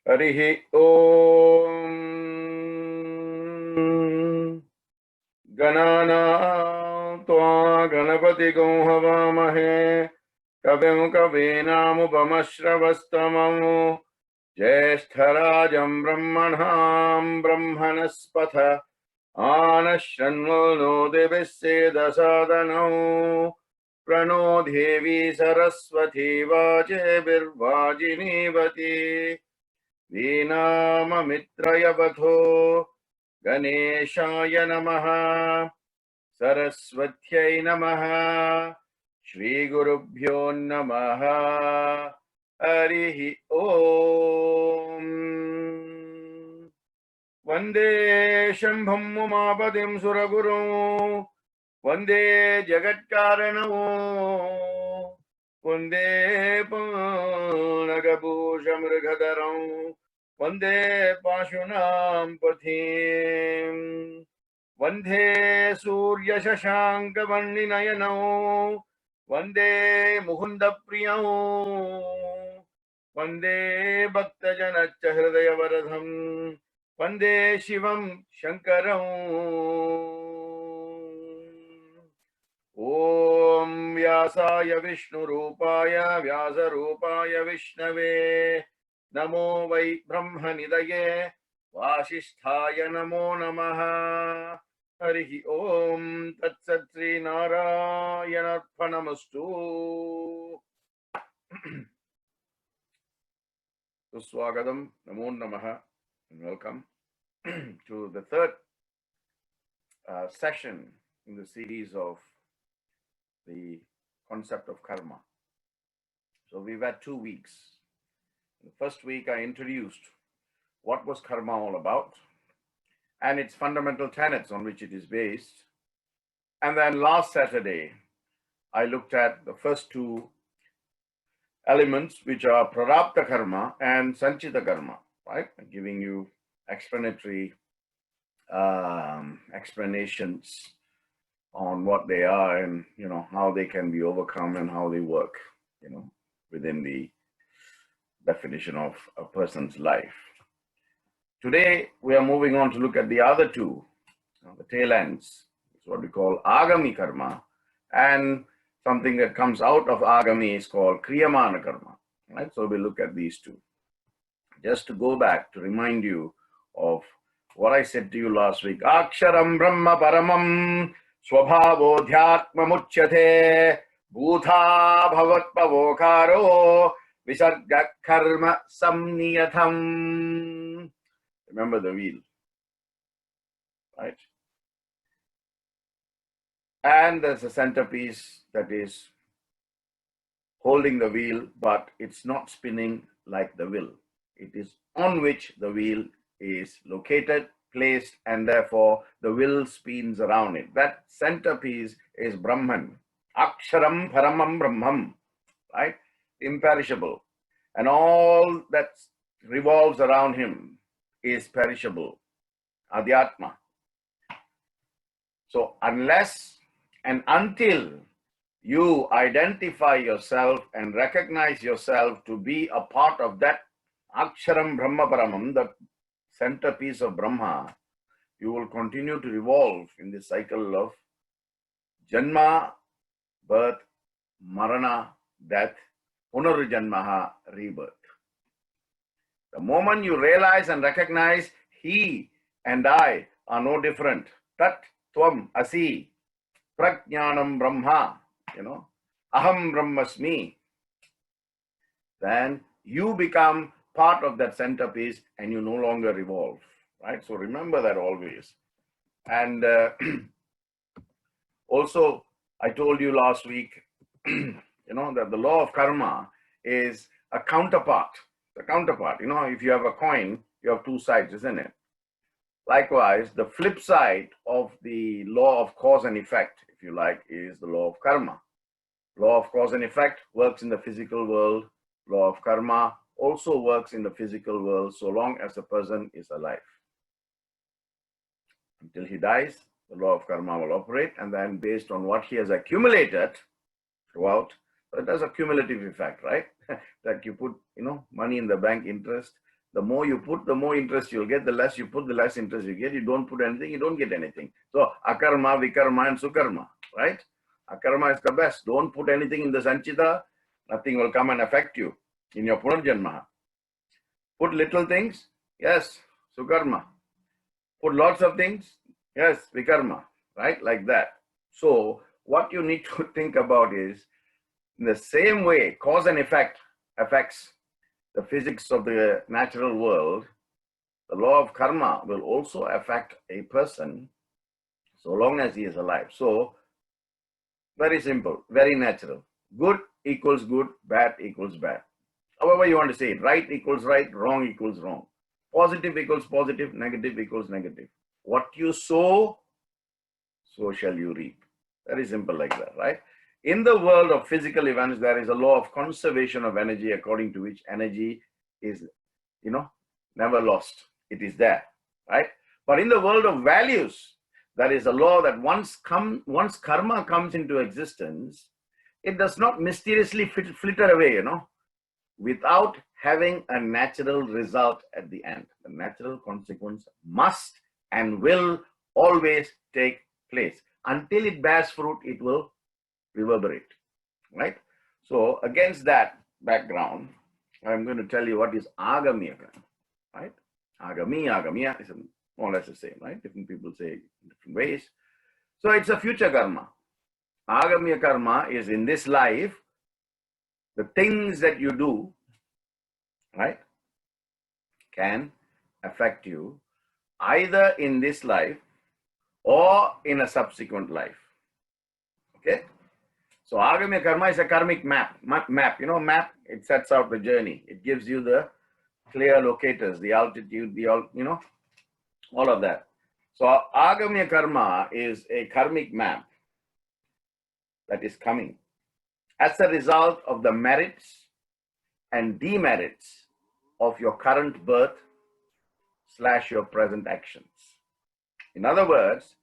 Harihi Om Ganana Tva Ganapati Havamahe Kavim Kavinamupamashravastamam Jyeshtarajam Brahmanam Brahmanaspatha Anashranvano Devissedasadanam Prano Devi Saraswati Vajebirvajinivati Vinamamitrayavadho Ganeshaya Namaha Saraswatyai Namaha Shri Gurubhyo Namaha Harihi Om Vande Shambham Umapadim Suragurum Vande Jagatkaranam Vande Panagabhushamrghadaram Vande Pashunam Pathim Vande Surya Shashanka Vandinayanam Vande Mukunda Priyam Vande Bhaktajana Hridaya Varadham Vande Shivam Shankaram Om Vyasaya Vishnu Rupaya Vyasa Rupaya Vishnave Namo Vai Brahma Nidaye Vasisthaya Namo Namaha Harihi Om Tat Sat Sri Narayanarphanamastu. Swagatam, Namo Namaha, and welcome to the third session in the series of the concept of karma. So we've had 2 weeks. In the first week, I introduced what was karma all about and its fundamental tenets on which it is based. And then last Saturday, I looked at the first two elements, which are prarabdha karma and sanchita karma, right? I'm giving you explanatory explanations on what they are and how they can be overcome and how they work within the definition of a person's life. Today we are moving on to look at the other two, the tail ends. It's what we call agami karma, and something that comes out of agami is called kriyamana karma, right? So we'll look at these two. Just to go back to remind you of what I said to you last week. Aksharam Brahma Paramam Swabhavo Dhyatma Muchyate Bhutha Bhavat Pavokaro Visarga Karma Samniyatham. Remember the wheel, right? And there's a centerpiece that is holding the wheel, but it's not spinning like the wheel. It is on which the wheel is located, placed, and therefore the wheel spins around it. That centerpiece is Brahman. Aksharam Paramam Brahmam, right? Imperishable. And all that revolves around him is perishable. Adhyatma. So unless and until you identify yourself and recognize yourself to be a part of that Aksharam Brahma Paramam, the centerpiece of Brahma, you will continue to revolve in this cycle of Janma, birth, Marana, death, Punarjanmaha, rebirth. The moment you realize and recognize he and I are no different, Tat Tvam Asi, Prajnanam Brahma, Aham Brahmasmi, then you become part of that centerpiece and you no longer revolve, right? So remember that always. And also, I told you last week, that the law of karma is a counterpart. The counterpart, if you have a coin, you have two sides, isn't it? Likewise, the flip side of the law of cause and effect, if you like, is the law of karma. Law of cause and effect works in the physical world. Law of karma also works in the physical world so long as the person is alive. Until he dies, the law of karma will operate, and then based on what he has accumulated throughout, It has a cumulative effect, right? That you put, money in the bank, interest. The more you put, the more interest you'll get. The less you put, the less interest you get. You don't put anything, you don't get anything. So akarma, vikarma, and sukarma, right? Akarma is the best. Don't put anything in the sanchita. Nothing will come and affect you in your punarjanma. Put little things, yes, sukarma. Put lots of things, yes, vikarma, right? Like that. So what you need to think about is, in the same way cause and effect affects the physics of the natural world, the law of karma will also affect a person so long as he is alive. So very simple, very natural. Good equals good, bad equals bad. However you want to say it, right equals right, wrong equals wrong. Positive equals positive, negative equals negative. What you sow, so shall you reap. Very simple like that, right? In the world of physical events, there is a law of conservation of energy, according to which energy is, never lost. It is there, right? But in the world of values, there is a law that once karma comes into existence, it does not mysteriously flitter away, without having a natural result at the end. The natural consequence must and will always take place. Until it bears fruit, it will reverberate, right? So against that background, I'm going to tell you what is agamiya karma, right? Agamiya is more or less the same, right? Different people say it in different ways. So it's a future karma. Agamiya karma is in this life, the things that you do, right, can affect you either in this life or in a subsequent life. Okay? So Agamiya karma is a karmic map. Map, it sets out the journey. It gives you the clear locators, the altitude, all of that. So Agamiya karma is a karmic map that is coming as a result of the merits and demerits of your current birth / your present actions. In other words,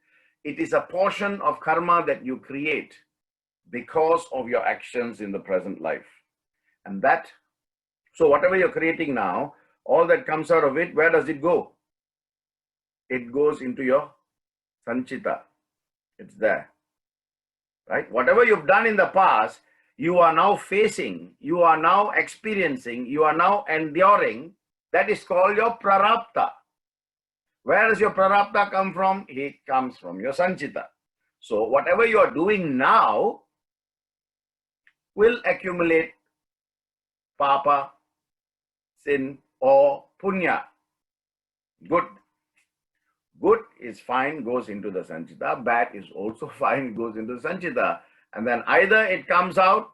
it is a portion of karma that you create because of your actions in the present life. And so whatever you're creating now, all that comes out of it, where does it go? It goes into your sanchita. It's there, right? Whatever you've done in the past, you are now facing, you are now experiencing, you are now enduring. That is called your prarabdha. Where does your prarabdha come from? It comes from your sanchita. So whatever you are doing now will accumulate papa, sin, or punya. Good. Good is fine, goes into the sanchita. Bad is also fine, goes into the sanchita. And then either it comes out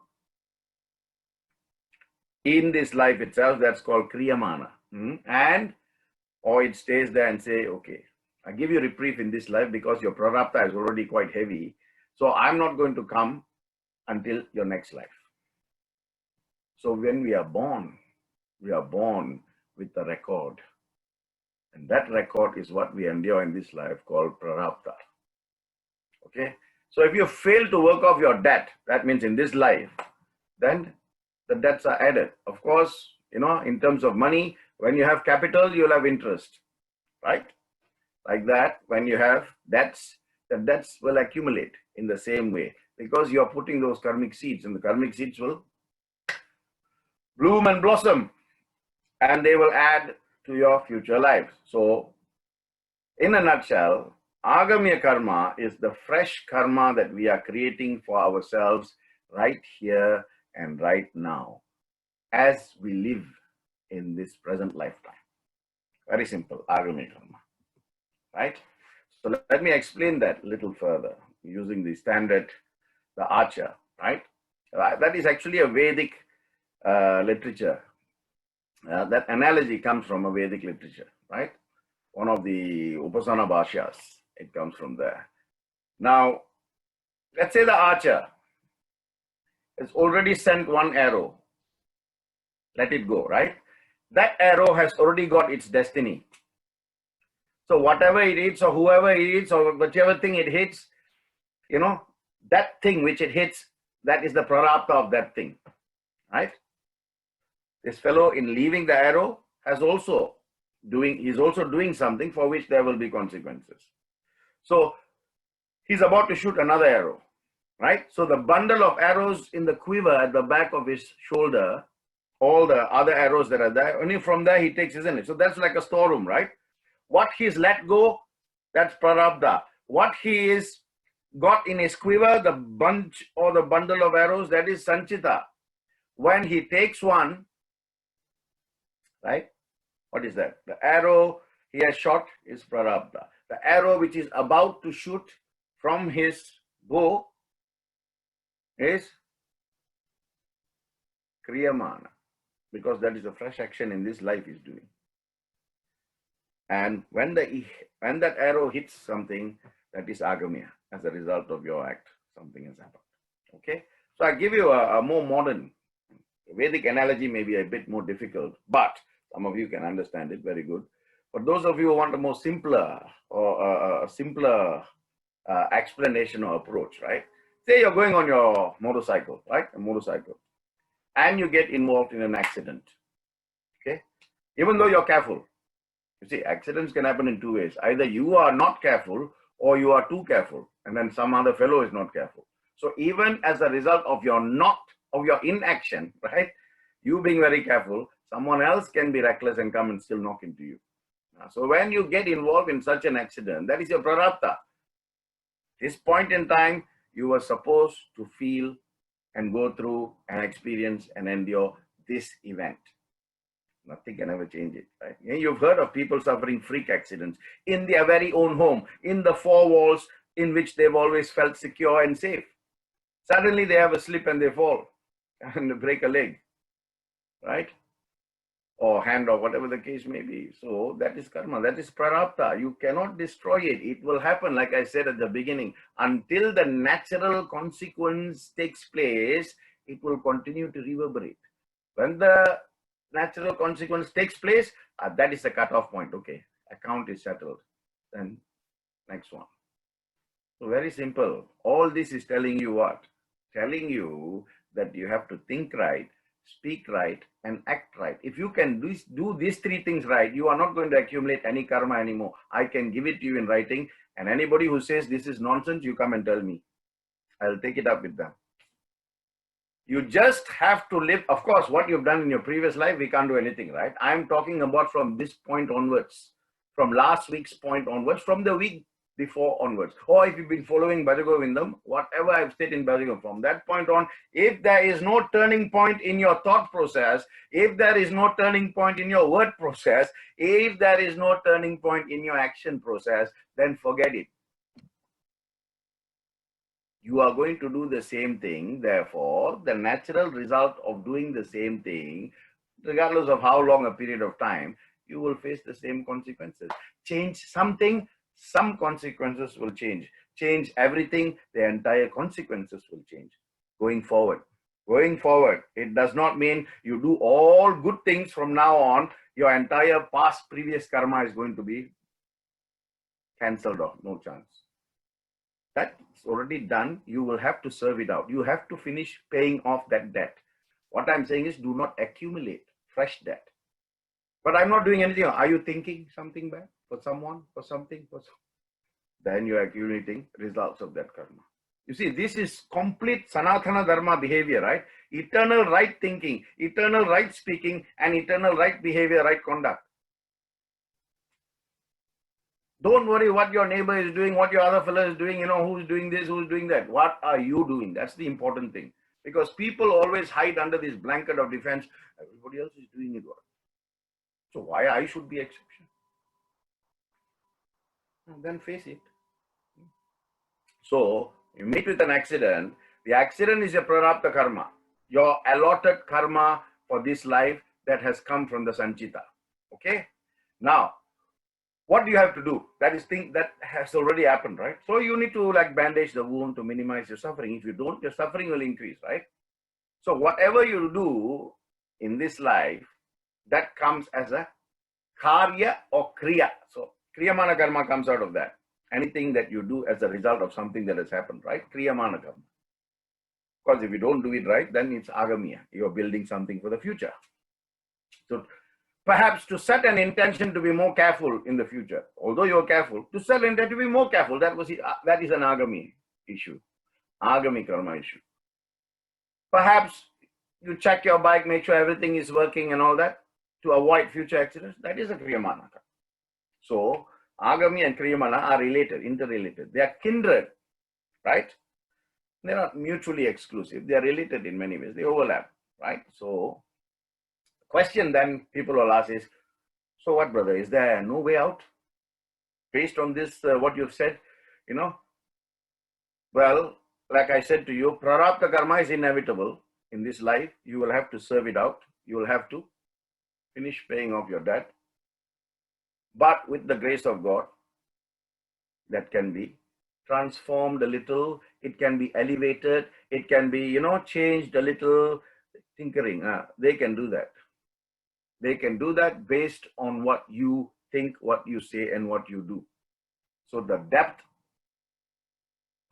in this life itself, that's called kriyamana, or it stays there and say, okay, I give you reprieve in this life because your prarabdha is already quite heavy. So I'm not going to come until your next life. So when we are born with a record. And that record is what we endure in this life, called prarabdha. Okay? So if you fail to work off your debt, that means in this life, then the debts are added. Of course, in terms of money, when you have capital, you'll have interest, right? Like that, when you have debts, the debts will accumulate in the same way because you're putting those karmic seeds, and the karmic seeds will bloom and blossom, and they will add to your future life. So, in a nutshell, Agamiya karma is the fresh karma that we are creating for ourselves right here and right now as we live in this present lifetime. Very simple, Agamiya karma, right? So let me explain that a little further using the standard, the Acha, right? That is actually a Vedic literature. That analogy comes from a Vedic literature, right? One of the Upasana Bhashyas, it comes from there. Now, let's say the archer has already sent one arrow. Let it go, right? That arrow has already got its destiny. So whatever it hits, or whoever it hits, or whichever thing it hits, that thing which it hits, That is the prarabdha of that thing, right? This fellow, in leaving the arrow, he's also doing something for which there will be consequences. So he's about to shoot another arrow, right? So the bundle of arrows in the quiver at the back of his shoulder, all the other arrows that are there, only from there he takes, isn't it? So that's like a storeroom, right? What he's let go, that's prarabdha. What he is got in his quiver, the bunch or the bundle of arrows, that is sanchita. When he takes one, right? What is that? The arrow he has shot is prarabdha. The arrow which is about to shoot from his bow is kriyamana, because that is a fresh action in this life he's doing. And when that arrow hits something, that is agamya, as a result of your act, something has happened. Okay? So I give you a more modern Vedic analogy, may be a bit more difficult, but some of you can understand it very good. For those of you who want a more simpler or a simpler explanation or approach, right? Say you're going on your motorcycle, right? A motorcycle, and you get involved in an accident. Okay? Even though you're careful. You see, accidents can happen in two ways. Either you are not careful or you are too careful, and then some other fellow is not careful. So even as a result of your inaction, right? You being very careful, someone else can be reckless and come and still knock into you. So when you get involved in such an accident, that is your prarabdha. This point in time, you were supposed to feel and go through and experience and endure this event. Nothing can ever change it, right? You've heard of people suffering freak accidents in their very own home, in the four walls in which they've always felt secure and safe. Suddenly they have a slip and they fall and they break a leg, right? Or hand, or whatever the case may be. So that is karma, that is prarabdha. You cannot destroy it. It will happen, like I said at the beginning, until the natural consequence takes place, it will continue to reverberate. When the natural consequence takes place, that is the cutoff point. Okay, account is settled. Then next one. So very simple. All this is telling you what? Telling you that you have to think right, speak right, and act right. If you can do these three things right, you are not going to accumulate any karma anymore. I can give it to you in writing, and anybody who says this is nonsense, you come and tell me. I'll take it up with them. You just have to live. Of course, what you've done in your previous life, we can't do anything, right? I'm talking about from this point onwards, from last week's point onwards, from the week before onwards. Or if you've been following Bhaja Govindam, whatever I've said in Bhaja Govindam, from that point on, if there is no turning point in your thought process, if there is no turning point in your word process, if there is no turning point in your action process, then forget it. You are going to do the same thing. Therefore, the natural result of doing the same thing, regardless of how long a period of time, you will face the same consequences. Change something, some consequences will change. Change everything, the entire consequences will change. Going forward, it does not mean you do all good things from now on. Your entire past previous karma is going to be cancelled off. No chance. That's already done. You will have to serve it out. You have to finish paying off that debt. What I'm saying is, do not accumulate fresh debt. But I'm not doing anything. Are you thinking something bad for someone, for something, then you're accumulating results of that karma. You see, this is complete Sanatana Dharma behavior, right? Eternal right thinking, eternal right speaking, and eternal right behavior, right conduct. Don't worry what your neighbor is doing, what your other fellow is doing, who's doing this, who's doing that. What are you doing? That's the important thing. Because people always hide under this blanket of defense. Everybody else is doing it. So why I should be exception? And then face it. So you meet with an accident. The accident is a prarabdha karma. Your allotted karma for this life that has come from the sanchita. Okay? Now, what do you have to do? That is thing that has already happened, right? So you need to bandage the wound to minimize your suffering. If you don't, your suffering will increase, right? So whatever you do in this life, that comes as a karya or kriya. So kriyamana karma comes out of that. Anything that you do as a result of something that has happened, right? Kriyamana karma. Because if you don't do it right, then it's agamiya. You're building something for the future. So perhaps to set an intention to be more careful in the future, although you're careful, to set an intention to be more careful, that is an agami issue, agami karma issue. Perhaps you check your bike, make sure everything is working and all that to avoid future accidents. That is a kriyamana. So agami and kriyamana are related, interrelated. They are kindred, right? They're not mutually exclusive. They are related in many ways. They overlap, right? So question then people will ask is, so what, brother? Is there no way out? Based on this, what you've said, well, like I said to you, prarabdha karma is inevitable in this life. You will have to serve it out. You will have to finish paying off your debt. But with the grace of God, that can be transformed a little. It can be elevated. It can be, changed a little. Tinkering. They can do that. They can do that based on what you think, what you say, and what you do. So the depth,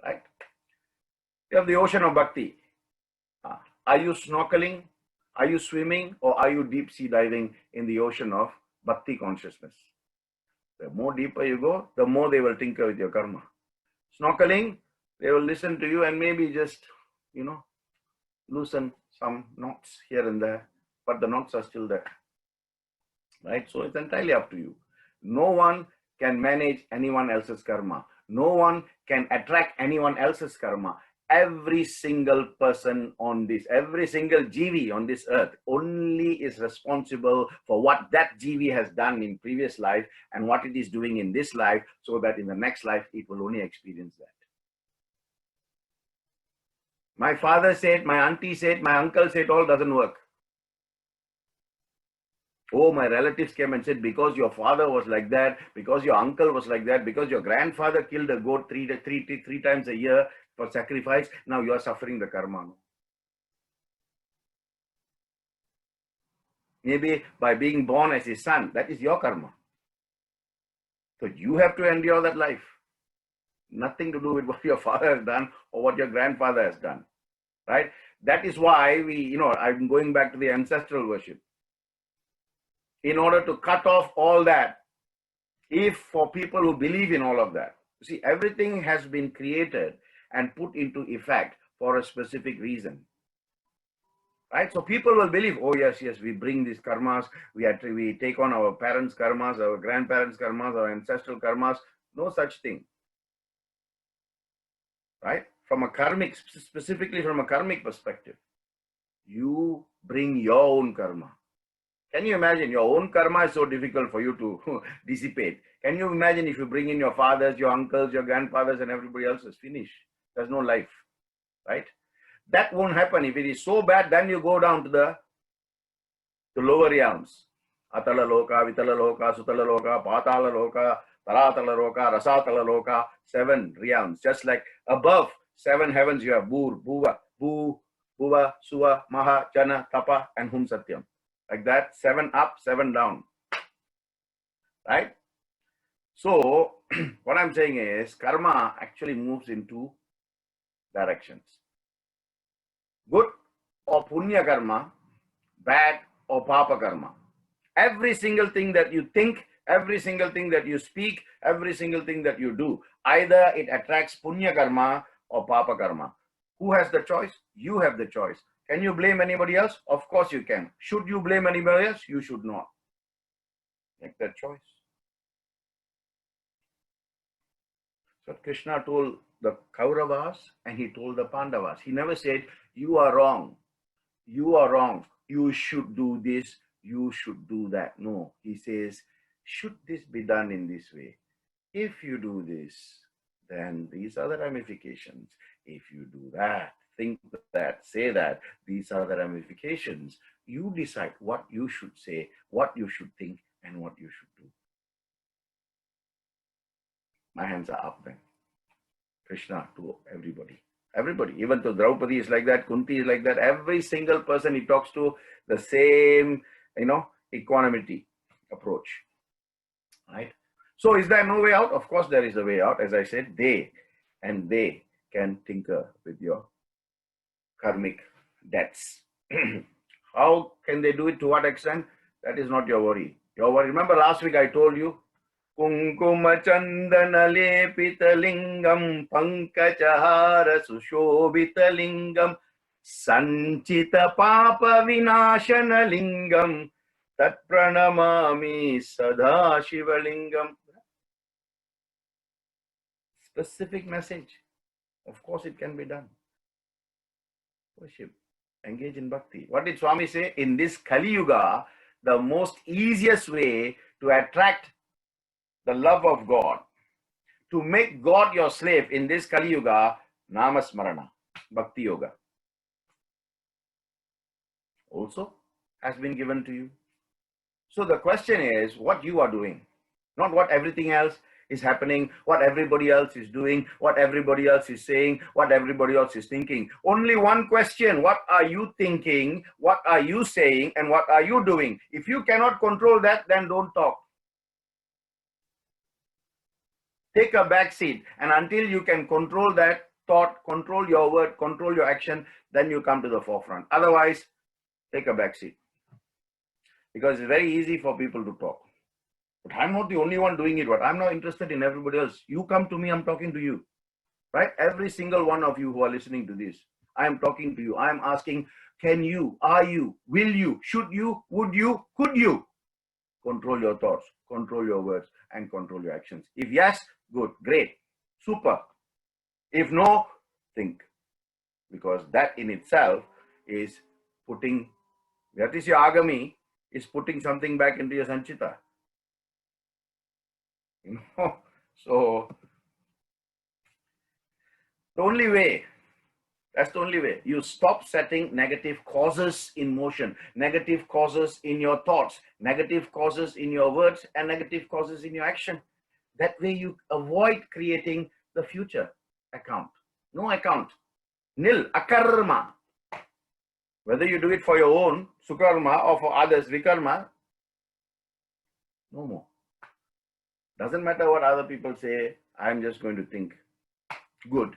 right? You have the ocean of bhakti. Are you snorkeling? Are you swimming? Or are you deep sea diving in the ocean of bhakti consciousness? The more deeper you go, the more they will tinker with your karma. Snorkeling, they will listen to you and maybe just, loosen some knots here and there, but the knots are still there. Right? So it's entirely up to you. No one can manage anyone else's karma. No one can attract anyone else's karma. Every single person on this, every single jivi on this earth only is responsible for what that jivi has done in previous life and what it is doing in this life, so that in the next life it will only experience that. My father said, my auntie said, my uncle said, all doesn't work. Oh, my relatives came and said, because your father was like that, because your uncle was like that, because your grandfather killed a goat three times a year for sacrifice, now you are suffering the karma. Maybe by being born as his son, that is your karma. So you have to endure that life. Nothing to do with what your father has done or what your grandfather has done, right? That is why I'm going back to the ancestral worship. In order to cut off all that, if for people who believe in all of that, see, everything has been created and put into effect for a specific reason, right? So people will believe, oh yes, we bring these karmas, we take on our parents' karmas, our grandparents' karmas, our ancestral karmas. No such thing, right? Specifically from a karmic perspective, you bring your own karma. Can you imagine? Your own karma is so difficult for you to dissipate. Can you imagine if you bring in your fathers, your uncles, your grandfathers, and everybody else is finished? There's no life, right? That won't happen. If it is so bad, then you go down to the lower realms. Atala loka, vitala loka, sutala loka, patala loka, taratala loka, rasatala loka, 7 realms. Just like above 7 heavens, you have Bur, Bhuva, Bhu, Bhuva, Suva, Maha, Jana, Tapa, and Hum Satyam. Like that, 7 up, 7 down, right? So what I'm saying is karma actually moves in 2 directions. Good or punya karma, bad or papa karma. Every single thing that you think, every single thing that you speak, every single thing that you do, either it attracts punya karma or papa karma. Who has the choice? You have the choice. Can you blame anybody else? Of course you can. Should you blame anybody else? You should not. Make that choice. So Krishna told the Kauravas and he told the Pandavas. He never said, you are wrong. You are wrong. You should do this. You should do that. No, he says, should this be done in this way? If you do this, then these are the ramifications. If you do that, think that, say that, these are the ramifications. You decide what you should say, what you should think, and what you should do. My hands are up then. Krishna to everybody. Everybody, even to Draupadi is like that, Kunti is like that. Every single person he talks to, the same, equanimity approach, right? So is there no way out? Of course there is a way out. As I said, they can tinker with your karmic debts. How can they do it? To what extent? That is not your worry. Your worry. Remember last week I told you, Kunkuma Chandana Lepita Lingam Pankachahara Sushobita Lingam Sanchita Papa Vinashana Lingam Tat Pranamami Sada Shivalingam. Specific message. Of course it can be done. Worship. Engage in bhakti. What did Swami say? In this Kali Yuga, the most easiest way to attract the love of God, to make God your slave in this Kali Yuga, Namasmarana, Bhakti Yoga, also has been given to you. So the question is what you are doing, not what everything else is happening, what everybody else is doing, what everybody else is saying, what everybody else is thinking. Only one question: what are you thinking, what are you saying, and what are you doing? If you cannot control that, then don't talk. Take a back seat, and until you can control that thought, control your word, control your action, then you come to the forefront. Otherwise, take a back seat. Because it's very easy for people to talk. But I'm not the only one doing it. But I'm not interested in everybody else. You come to me, I'm talking to you. Right? Every single one of you who are listening to this, I am talking to you. I am asking, can you, are you, will you, should you, would you, could you control your thoughts, control your words, and control your actions? If yes, good, great, super. If no, think. Because that in itself is putting, that is your agami, is putting something back into your sanchita. You know, so the only way, that's the only way. You stop setting negative causes in motion, negative causes in your thoughts, negative causes in your words, and negative causes in your action. That way you avoid creating the future account. No account. Nil, akarma. Whether you do it for your own, sukarma, or for others, vikarma, no more. Doesn't matter what other people say, I'm just going to think good.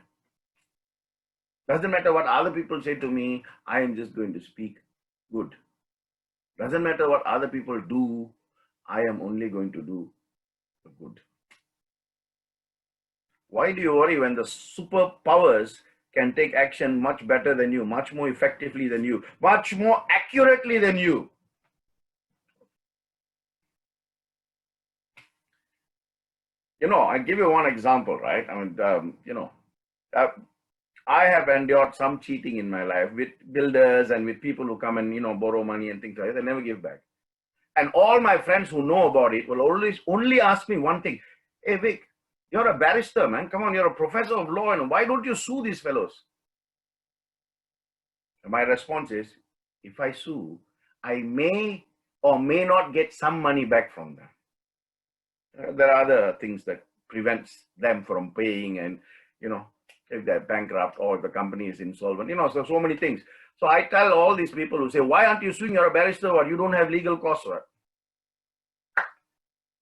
Doesn't matter what other people say to me, I am just going to speak good. Doesn't matter what other people do, I am only going to do good. Why do you worry when the superpowers can take action much better than you, much more effectively than you, much more accurately than you? You know, I give you one example, right? I mean, I have endured some cheating in my life with builders and with people who come and, borrow money and things like that. They never give back. And all my friends who know about it will always only ask me one thing. Hey, Vic, you're a barrister, man. Come on, you're a professor of law. And why don't you sue these fellows? And my response is, if I sue, I may or may not get some money back from them. There are other things that prevents them from paying, and if they're bankrupt or if the company is insolvent, so many things. So I tell all these people who say, why aren't you suing? You're a barrister, or you don't have legal costs.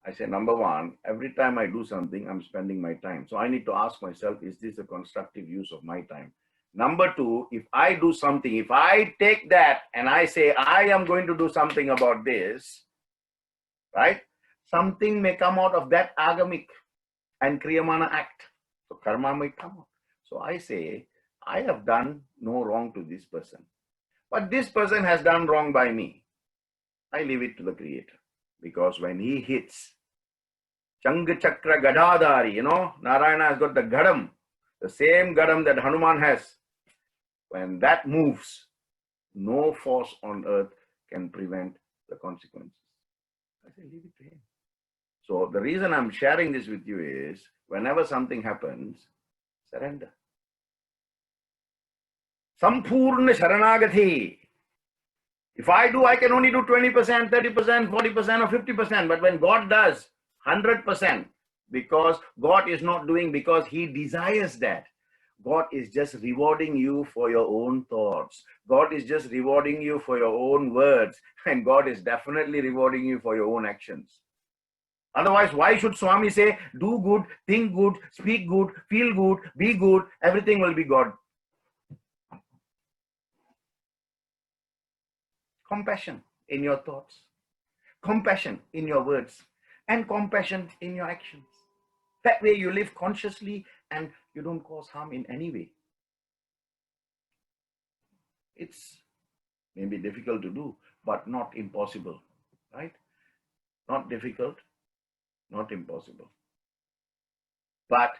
I say, number one, every time I do something, I'm spending my time. So I need to ask myself, is this a constructive use of my time? Number two, if I do something, if I take that and I say, I am going to do something about this, right? Something may come out of that agamic and kriyamana act. So karma may come out. So I say, I have done no wrong to this person, but this person has done wrong by me. I leave it to the Creator, because when he hits Changa Chakra Gadadhari, Narayana has got the Gadam, the same Gadam that Hanuman has. When that moves, no force on earth can prevent the consequences. I say, leave it to him. So the reason I'm sharing this with you is, whenever something happens, surrender. Sampurna Sharanagati. If I do, I can only do 20%, 30%, 40%, or 50%. But when God does 100%, because God is not doing because he desires that. God is just rewarding you for your own thoughts. God is just rewarding you for your own words. And God is definitely rewarding you for your own actions. Otherwise, why should Swami say, do good, think good, speak good, feel good, be good, everything will be God? Compassion in your thoughts, compassion in your words, and compassion in your actions. That way you live consciously and you don't cause harm in any way. It's maybe difficult to do, but not impossible, right? Not difficult, not impossible. But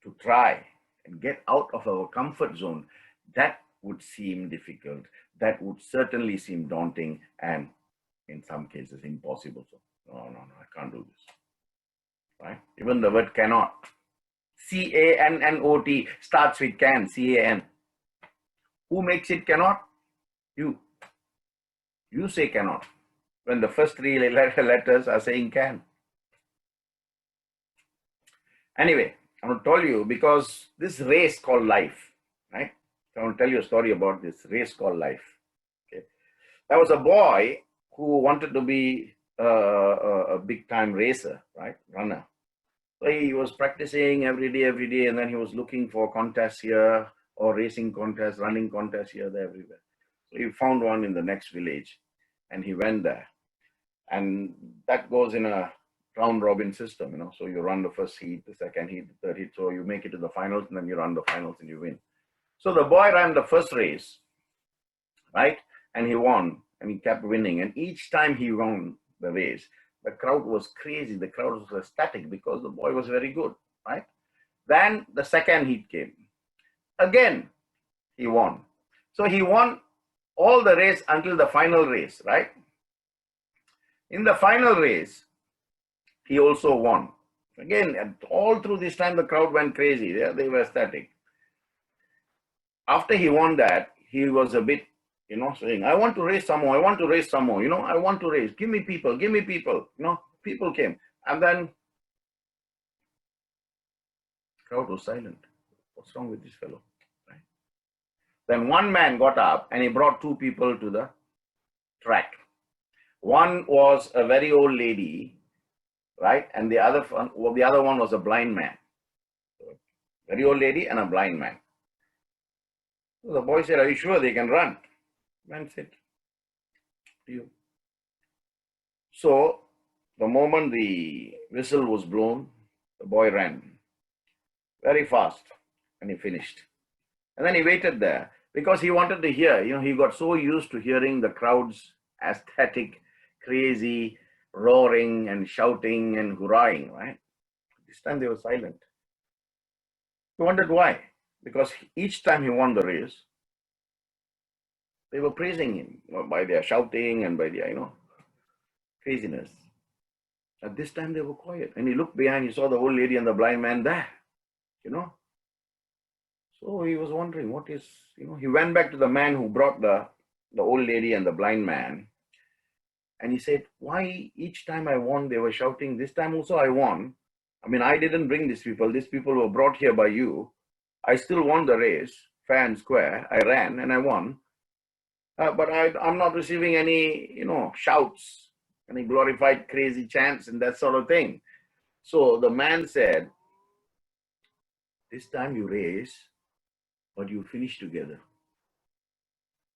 to try and get out of our comfort zone, that would seem difficult. That would certainly seem daunting and in some cases impossible. So, no, I can't do this. Right? Even the word cannot. C-A-N-N-O-T starts with can, C-A-N. Who makes it cannot? You. You say cannot. When the first three letters are saying can. Anyway, I want to tell you because this race called life, right? I want to tell you a story about this race called life. Okay. There was a boy who wanted to be a big time racer, right? Runner. So he was practicing every day, and then he was looking for contests here or racing contests, running contests here, there, everywhere. So he found one in the next village and he went there. And that goes in a round robin system, you know. So you run the first heat, the second heat, the third heat. So you make it to the finals and then you run the finals and you win. So the boy ran the first race, right? And he won and he kept winning. And each time he won the race, the crowd was crazy. The crowd was ecstatic because the boy was very good, right? Then the second heat came. Again, he won. So he won all the race until the final race, right? In the final race, he also won. Again, all through this time, the crowd went crazy. They were ecstatic. After he won that, he was a bit, you know, saying, I want to race some more. I want to race some more. You know, I want to race. Give me people. Give me people. You know, people came. And then crowd was silent. What's wrong with this fellow? Right? Then one man got up and he brought two people to the track. One was a very old lady, right? And the other one was a blind man. Very old lady and a blind man. So the boy said, are you sure they can run? Man said, you. So the moment the whistle was blown, the boy ran very fast and he finished. And then he waited there because he wanted to hear, you know, he got so used to hearing the crowd's ecstatic, crazy roaring and shouting and hurrahing, right? This time they were silent. He wondered why. Because each time he won the race, they were praising him by their shouting and by their, you know, craziness. At this time they were quiet. And he looked behind, he saw the old lady and the blind man there, you know. So he was wondering what is, you know, he went back to the man who brought the old lady and the blind man. And he said, why each time I won, they were shouting, this time also I won. I mean, I didn't bring these people. These people were brought here by you. I still won the race, fair and square. I ran and I won. But I'm not receiving any, you know, shouts, any glorified crazy chants and that sort of thing. So the man said, this time you race, but you finish together.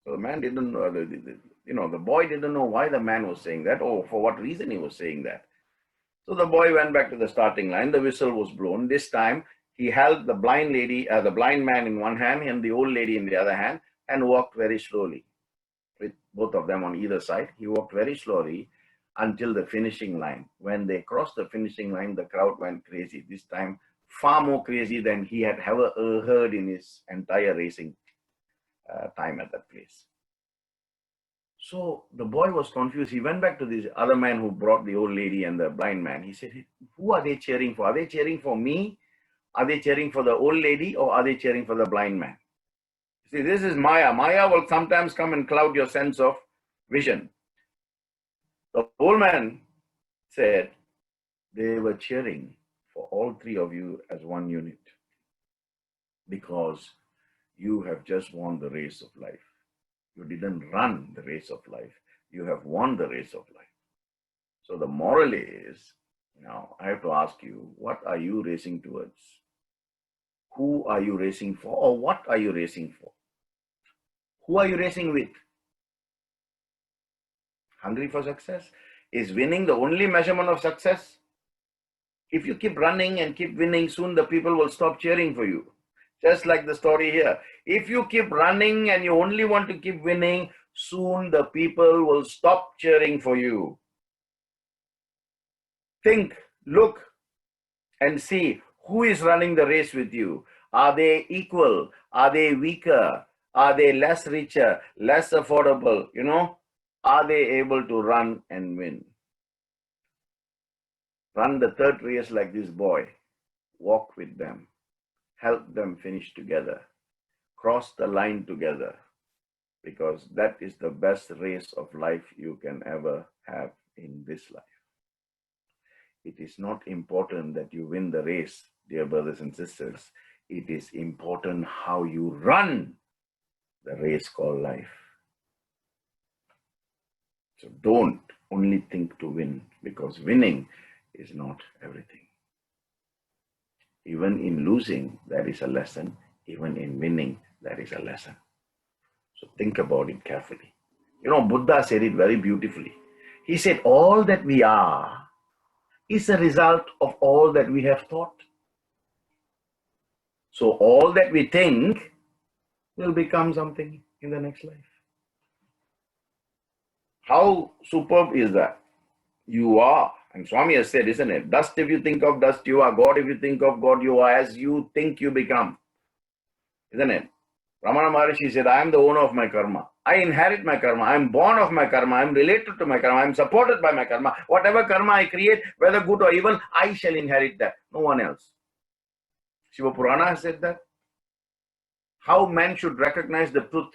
So the man didn't know, you know, the boy didn't know why the man was saying that or for what reason he was saying that. So the boy went back to the starting line. The whistle was blown. This time he held the blind lady, the blind man in one hand and the old lady in the other hand and walked very slowly with both of them on either side. He walked very slowly until the finishing line. When they crossed the finishing line, the crowd went crazy. This time far more crazy than he had ever heard in his entire racing time at that place. So the boy was confused. He went back to this other man who brought the old lady and the blind man. He said, who are they cheering for? Are they cheering for me? Are they cheering for the old lady or are they cheering for the blind man? See, this is Maya. Maya will sometimes come and cloud your sense of vision. The old man said they were cheering for all three of you as one unit because you have just won the race of life. You didn't run the race of life. You have won the race of life. So the moral is, now I have to ask you, what are you racing towards? Who are you racing for or what are you racing for? Who are you racing with? hungry for success? Is winning the only measurement of success? If you keep running and keep winning, soon the people will stop cheering for you. Just like the story here. If you keep running and you only want to keep winning, soon the people will stop cheering for you. Think, look, and see who is running the race with you. Are they equal? Are they weaker? Are they less richer, less affordable? Are they able to run and win? Run the third race like this boy. Walk with them. Help them finish together. Cross the line together. Because that is the best race of life you can ever have in this life. It is not important that you win the race, dear brothers and sisters. It is important how you run the race called life. So don't only think to win, because winning is not everything. Even in losing, there is a lesson. Even in winning, there is a lesson. So think about it carefully. Buddha said it very beautifully. He said, all that we are is a result of all that we have thought. So all that we think will become something in the next life. How superb is that? You are, and Swami has said, isn't it? Dust if you think of dust, you are. God if you think of God, you are. As you think, you become. Isn't it? Ramana Maharishi said, I am the owner of my karma. I inherit my karma. I am born of my karma. I am related to my karma. I am supported by my karma. Whatever karma I create, whether good or evil, I shall inherit that. No one else. Shiva Purana has said that. How men should recognize the truth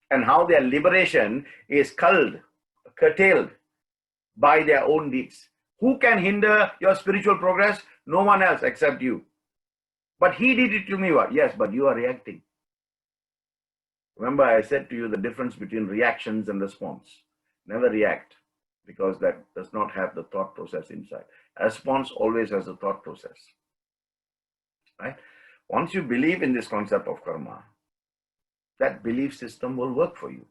and how their liberation is curtailed by their own deeds. Who can hinder your spiritual progress? No one else except you. But he did it to me. Yes, but you are reacting. Remember, I said to you the difference between reactions and response. Never react, because that does not have the thought process inside. A response always has a thought process. Right? Once you believe in this concept of karma, that belief system will work for you.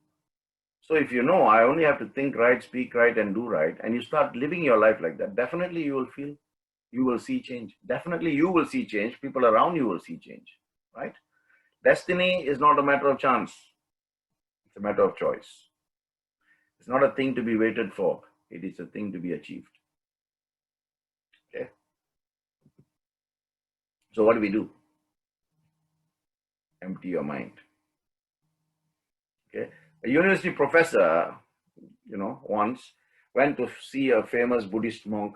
So if you know, I only have to think right, speak right, and do right, and you start living your life like that, definitely you will see change. Definitely you will see change. People around you will see change. Right? Destiny is not a matter of chance. It's a matter of choice. It's not a thing to be waited for. It is a thing to be achieved. Okay? So what do? Empty your mind. Okay? A university professor, once went to see a famous Buddhist monk,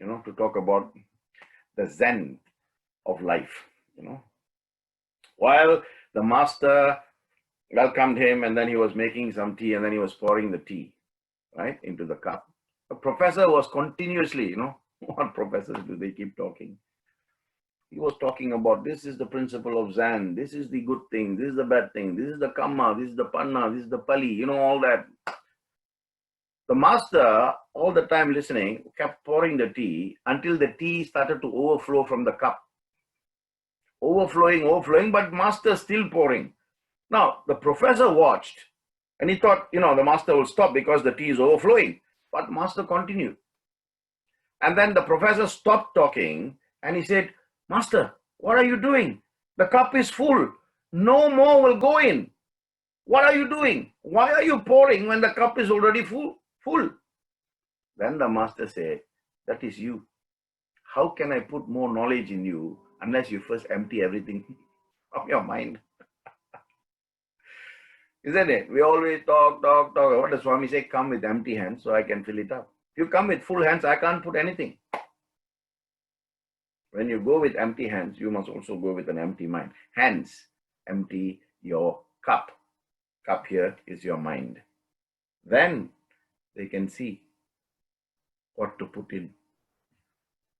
to talk about the Zen of life, While the master welcomed him, and then he was making some tea, and then he was pouring the tea, right, into the cup. The professor was continuously, what professors do? They keep talking. He was talking about, this is the principle of Zen, this is the good thing, this is the bad thing, this is the Kamma, this is the Panna, this is the Pali, all that. The master, all the time listening, kept pouring the tea until the tea started to overflow from the cup. Overflowing, but master still pouring. Now, the professor watched and he thought, the master will stop because the tea is overflowing. But master continued. And then the professor stopped talking and he said, Master, what are you doing? The cup is full. No more will go in. What are you doing? Why are you pouring when the cup is already full? Then the master said, that is you. How can I put more knowledge in you unless you first empty everything of your mind? Isn't it? We always talk. What does Swami say? Come with empty hands so I can fill it up. If you come with full hands, I can't put anything. When you go with empty hands, you must also go with an empty mind. Hence, empty your cup. Cup here is your mind. Then they can see what to put in.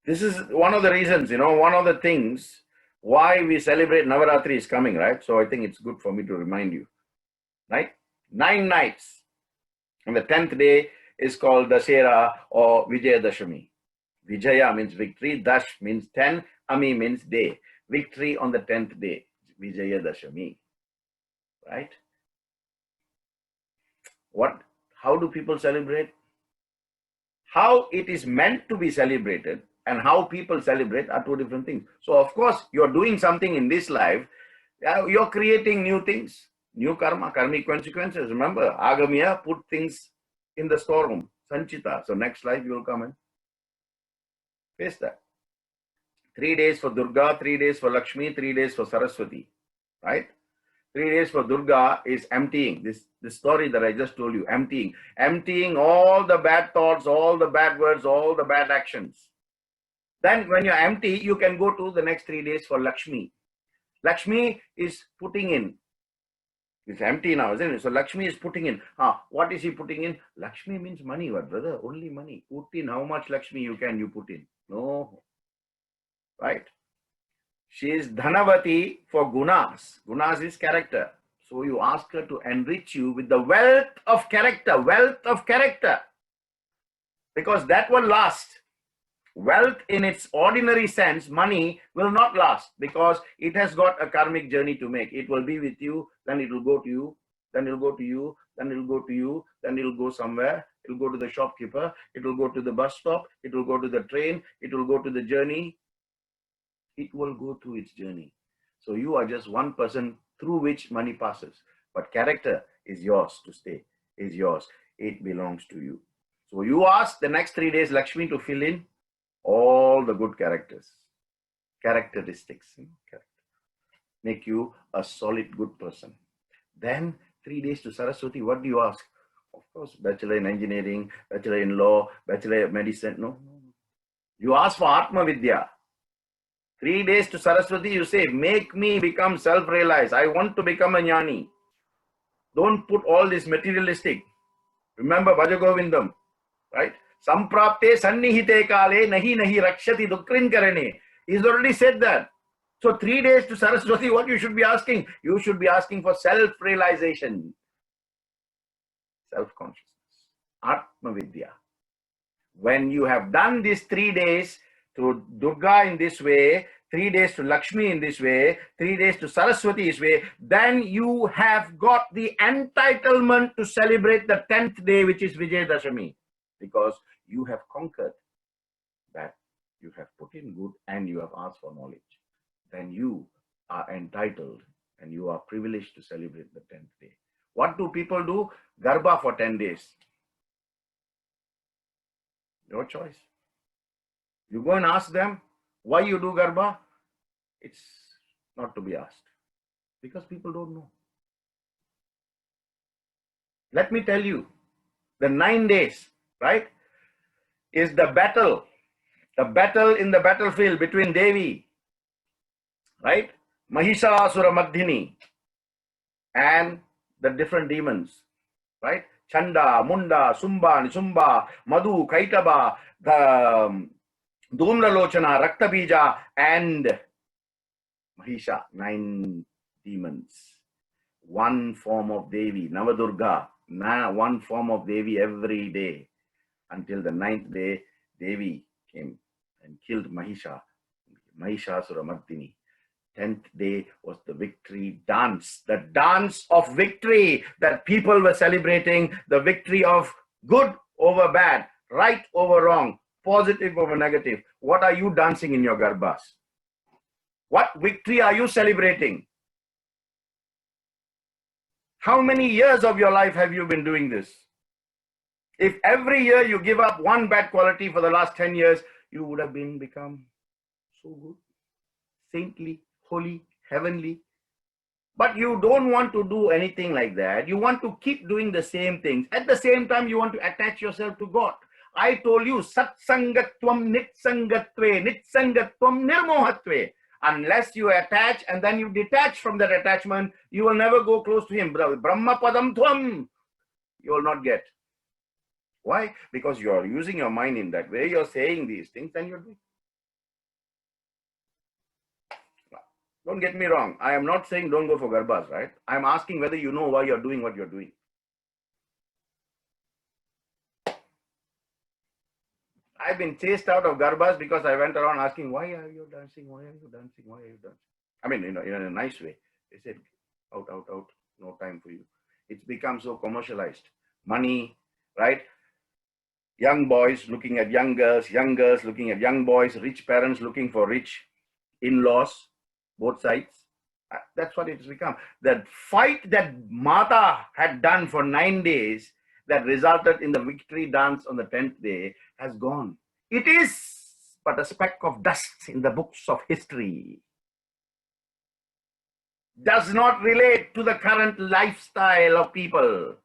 This is one of the reasons, one of the things why we celebrate Navaratri is coming, right? So I think it's good for me to remind you, right? 9 nights. And the 10th day is called Dasera or Vijayadashami. Vijaya means victory, Dash means 10, Ami means day. Victory on the 10th day, Vijayadashami, right? how do people celebrate? How it is meant to be celebrated and how people celebrate are two different things. So, of course, you're doing something in this life, you're creating new things, new karma, karmic consequences. Remember, Agamiya put things in the storeroom, Sanchita. So, next life you will come and face that. 3 days for Durga, 3 days for Lakshmi, 3 days for Saraswati, right? 3 days for Durga is emptying. This story that I just told you, emptying all the bad thoughts, all the bad words, all the bad actions. Then when you're empty, you can go to the next 3 days for Lakshmi. Lakshmi is putting in. It's empty now, isn't it? So Lakshmi is putting in. What is he putting in? Lakshmi means money, what brother? Only money. Put in how much Lakshmi you put in. No. Right? She is Dhanavati for gunas. Gunas is character. So you ask her to enrich you with the wealth of character. Because that will last. Wealth in its ordinary sense, money, will not last because it has got a karmic journey to make. It will be with you, then it will go to you, then it will go to you, then it will go to you, then it will go somewhere. It will go to the shopkeeper, it will go to the bus stop, it will go to the train, it will go to the journey. It will go through its journey. So you are just one person through which money passes. But character is yours to stay, is yours. It belongs to you. So you ask the next 3 days Lakshmi to fill in all the good characteristics. Make you a solid good person. Then 3 days to Saraswati, what do you ask? Of course, bachelor in engineering, bachelor in law, bachelor in medicine. No. You ask for Atma Vidya. 3 days to Saraswati, you say, make me become self-realized. I want to become a jnani. Don't put all this materialistic. Remember Bhajagovindam, right? Samprapte sannihite kale nahi rakshati dukrin karane. He's already said that. So 3 days to Saraswati, what you should be asking? You should be asking for self-realization. Self-consciousness. Atma Vidya. When you have done these 3 days, to Durga in this way, 3 days to Lakshmi in this way, 3 days to Saraswati this way, then you have got the entitlement to celebrate the 10th day, which is Vijayadashami, because you have conquered that. You have put in good and you have asked for knowledge. Then you are entitled and you are privileged to celebrate the 10th day. What do people do? Garba for 10 days. Your choice. You go and ask them why you do Garba. It's not to be asked because people don't know. Let me tell you, the 9 days, right, is the battle in the battlefield between Devi, right, Mahishasura Mardhini, and the different demons, right, Chanda, Munda, Sumba, Nisumba, Madhu, Kaitaba, the Dhumralochana, Raktabija, and Mahisha, 9 demons. One form of Devi, Navadurga, one form of Devi every day. Until the 9th day, Devi came and killed Mahishasura Mardhini. 10th day was the victory dance, the dance of victory that people were celebrating, the victory of good over bad, right over wrong, positive over negative. What are you dancing in your garbas? What victory are you celebrating? How many years of your life have you been doing this? If every year you give up one bad quality for the last 10 years, you would have become so good, saintly, holy, heavenly. But you don't want to do anything like that. You want to keep doing the same things. At the same time, you want to attach yourself to God. I told you, satsangatvam nitsangatve, nitsangatvam nirmohatve. Unless you attach and then you detach from that attachment, you will never go close to Him. Brahma padam tvam, you will not get. Why? Because you are using your mind in that way. You're saying these things and you're doing. Don't get me wrong. I am not saying don't go for garbas, right? I'm asking whether you know why you're doing what you're doing. I've been chased out of garbas because I went around asking, why are you dancing? Why are you dancing? Why are you dancing? I mean, in a nice way. They said, out, no time for you. It's become so commercialized. Money, right? Young boys looking at young girls looking at young boys, rich parents looking for rich in-laws, both sides. That's what it has become. That fight that Mata had done for 9 days that resulted in the victory dance on the 10th day has gone. It is but a speck of dust in the books of history. Does not relate to the current lifestyle of people.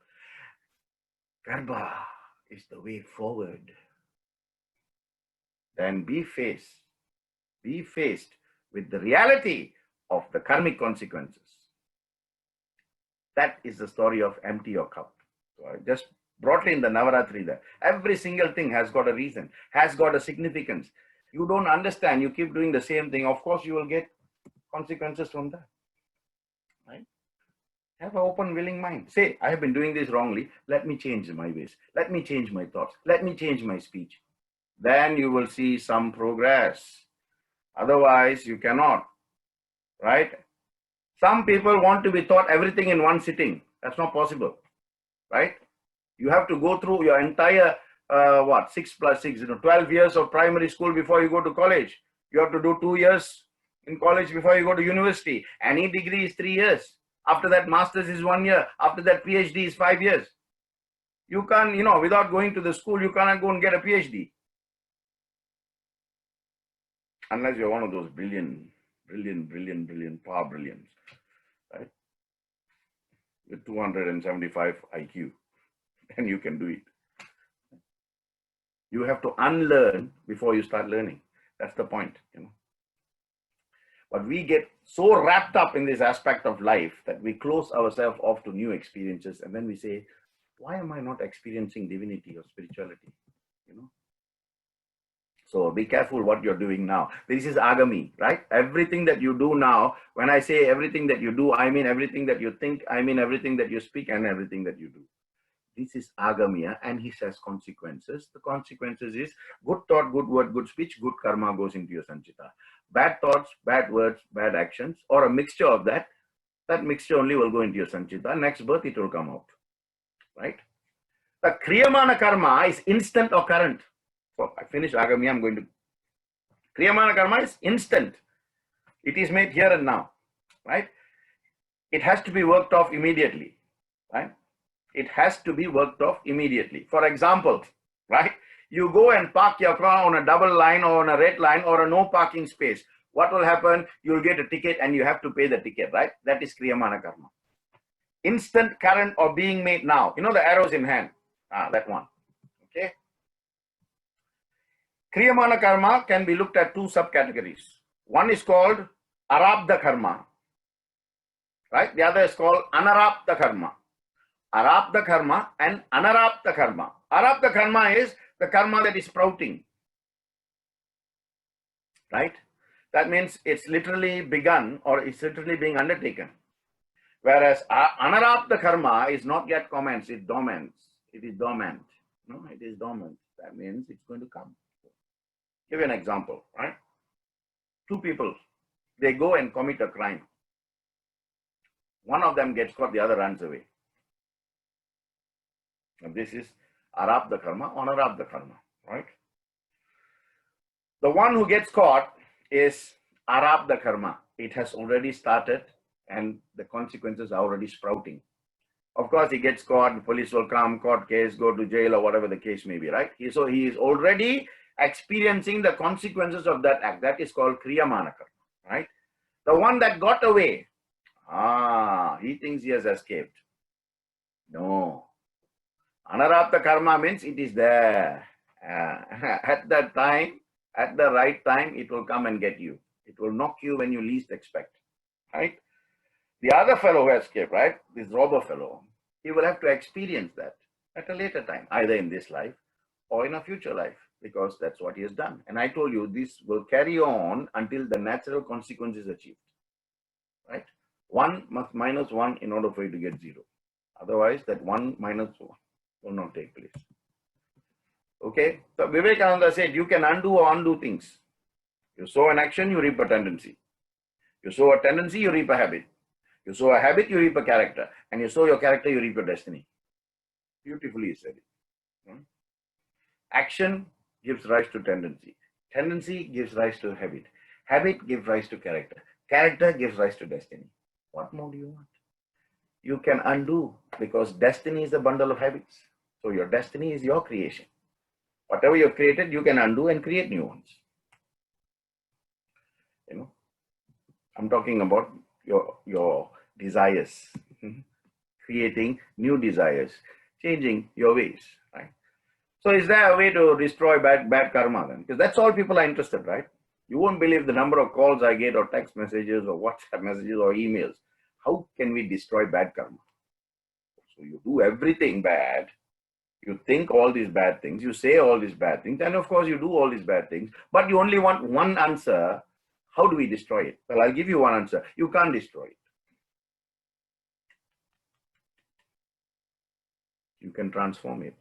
Garbha is the way forward. Then be faced with the reality of the karmic consequences. That is the story of empty your cup. So I just broadly in the Navaratri there. Every single thing has got a reason, has got a significance. You don't understand, you keep doing the same thing, of course you will get consequences from that. Right? Have an open, willing mind. Say, I have been doing this wrongly. Let me change my ways. Let me change my thoughts. Let me change my speech. Then you will see some progress. Otherwise, you cannot. Right? Some people want to be taught everything in one sitting. That's not possible. Right? You have to go through your entire, 6 plus 6, 12 years of primary school before you go to college. You have to do 2 years in college before you go to university. Any degree is 3 years. After that, master's is 1 year. After that, PhD is 5 years. You can't, without going to the school, you cannot go and get a PhD. Unless you're one of those brilliant, power brilliants, right? With 275 IQ, then you can do it. You have to unlearn before you start learning. That's the point, But we get so wrapped up in this aspect of life that we close ourselves off to new experiences, and then we say, why am I not experiencing divinity or spirituality? So be careful what you're doing now. This is agami, right? Everything that you do now, when I say everything that you do, I mean everything that you think, I mean everything that you speak, and everything that you do. This is agamiya, and he says consequences. The consequences is good thought, good word, good speech, good karma goes into your sanchita. Bad thoughts, bad words, bad actions, or a mixture of that, that mixture only will go into your sanchita. Next birth, it will come out, right? The kriyamana karma is instant or current. So I finished agami, I'm going to. Kriyamana karma is instant. It is made here and now, right? It has to be worked off immediately, right? It has to be worked off immediately. For example, right? You go and park your car on a double line or on a red line or a no parking space. What will happen? You'll get a ticket and you have to pay the ticket, right? That is kriyamana karma. Instant, current, or being made now. The arrows in hand. That one. Okay. Kriyamana karma can be looked at 2 subcategories. One is called arabdha karma, right? The other is called anarabdha karma. Arabdha karma and anarabdha karma. Arabdha karma is the karma that is sprouting, right? That means it's literally begun or it's literally being undertaken. Whereas anarabdha karma is not yet commenced, it dormant. It is dormant. No, it is dormant. That means it's going to come. Give you an example, right? 2 people, they go and commit a crime. One of them gets caught, the other runs away. And this is arabdha karma, anarabdha karma, right? The one who gets caught is arabdha karma. It has already started and the consequences are already sprouting. Of course, he gets caught, the police will come, court case, go to jail or whatever the case may be, right? So he is already experiencing the consequences of that act. That is called kriyamana karma, right? The one that got away, he thinks he has escaped. No. Anarabdha karma means it is there. At that time, at the right time, it will come and get you. It will knock you when you least expect, right? The other fellow who escaped, right? This robber fellow, he will have to experience that at a later time, either in this life or in a future life, because that's what he has done. And I told you, this will carry on until the natural consequence is achieved, right? 1 must minus 1 in order for you to get 0. Otherwise, that 1 minus 1 will not take place. Okay? So Vivekananda said, you can undo or undo things. You sow an action, you reap a tendency. You sow a tendency, you reap a habit. You sow a habit, you reap a character. And you sow your character, you reap your destiny. Beautifully said it. Hmm? Action gives rise to tendency. Tendency gives rise to habit. Habit gives rise to character. Character gives rise to destiny. What more do you want? You can undo because destiny is a bundle of habits. So your destiny is your creation. Whatever you've created, you can undo and create new ones. You know, I'm talking about your desires, creating new desires, changing your ways, right? So is there a way to destroy bad karma then? Because that's all people are interested, right? You won't believe the number of calls I get or text messages or WhatsApp messages or emails. How can we destroy bad karma? So you do everything bad. You think all these bad things. You say all these bad things. And of course, you do all these bad things. But you only want one answer. How do we destroy it? Well, I'll give you one answer. You can't destroy it. You can transform it.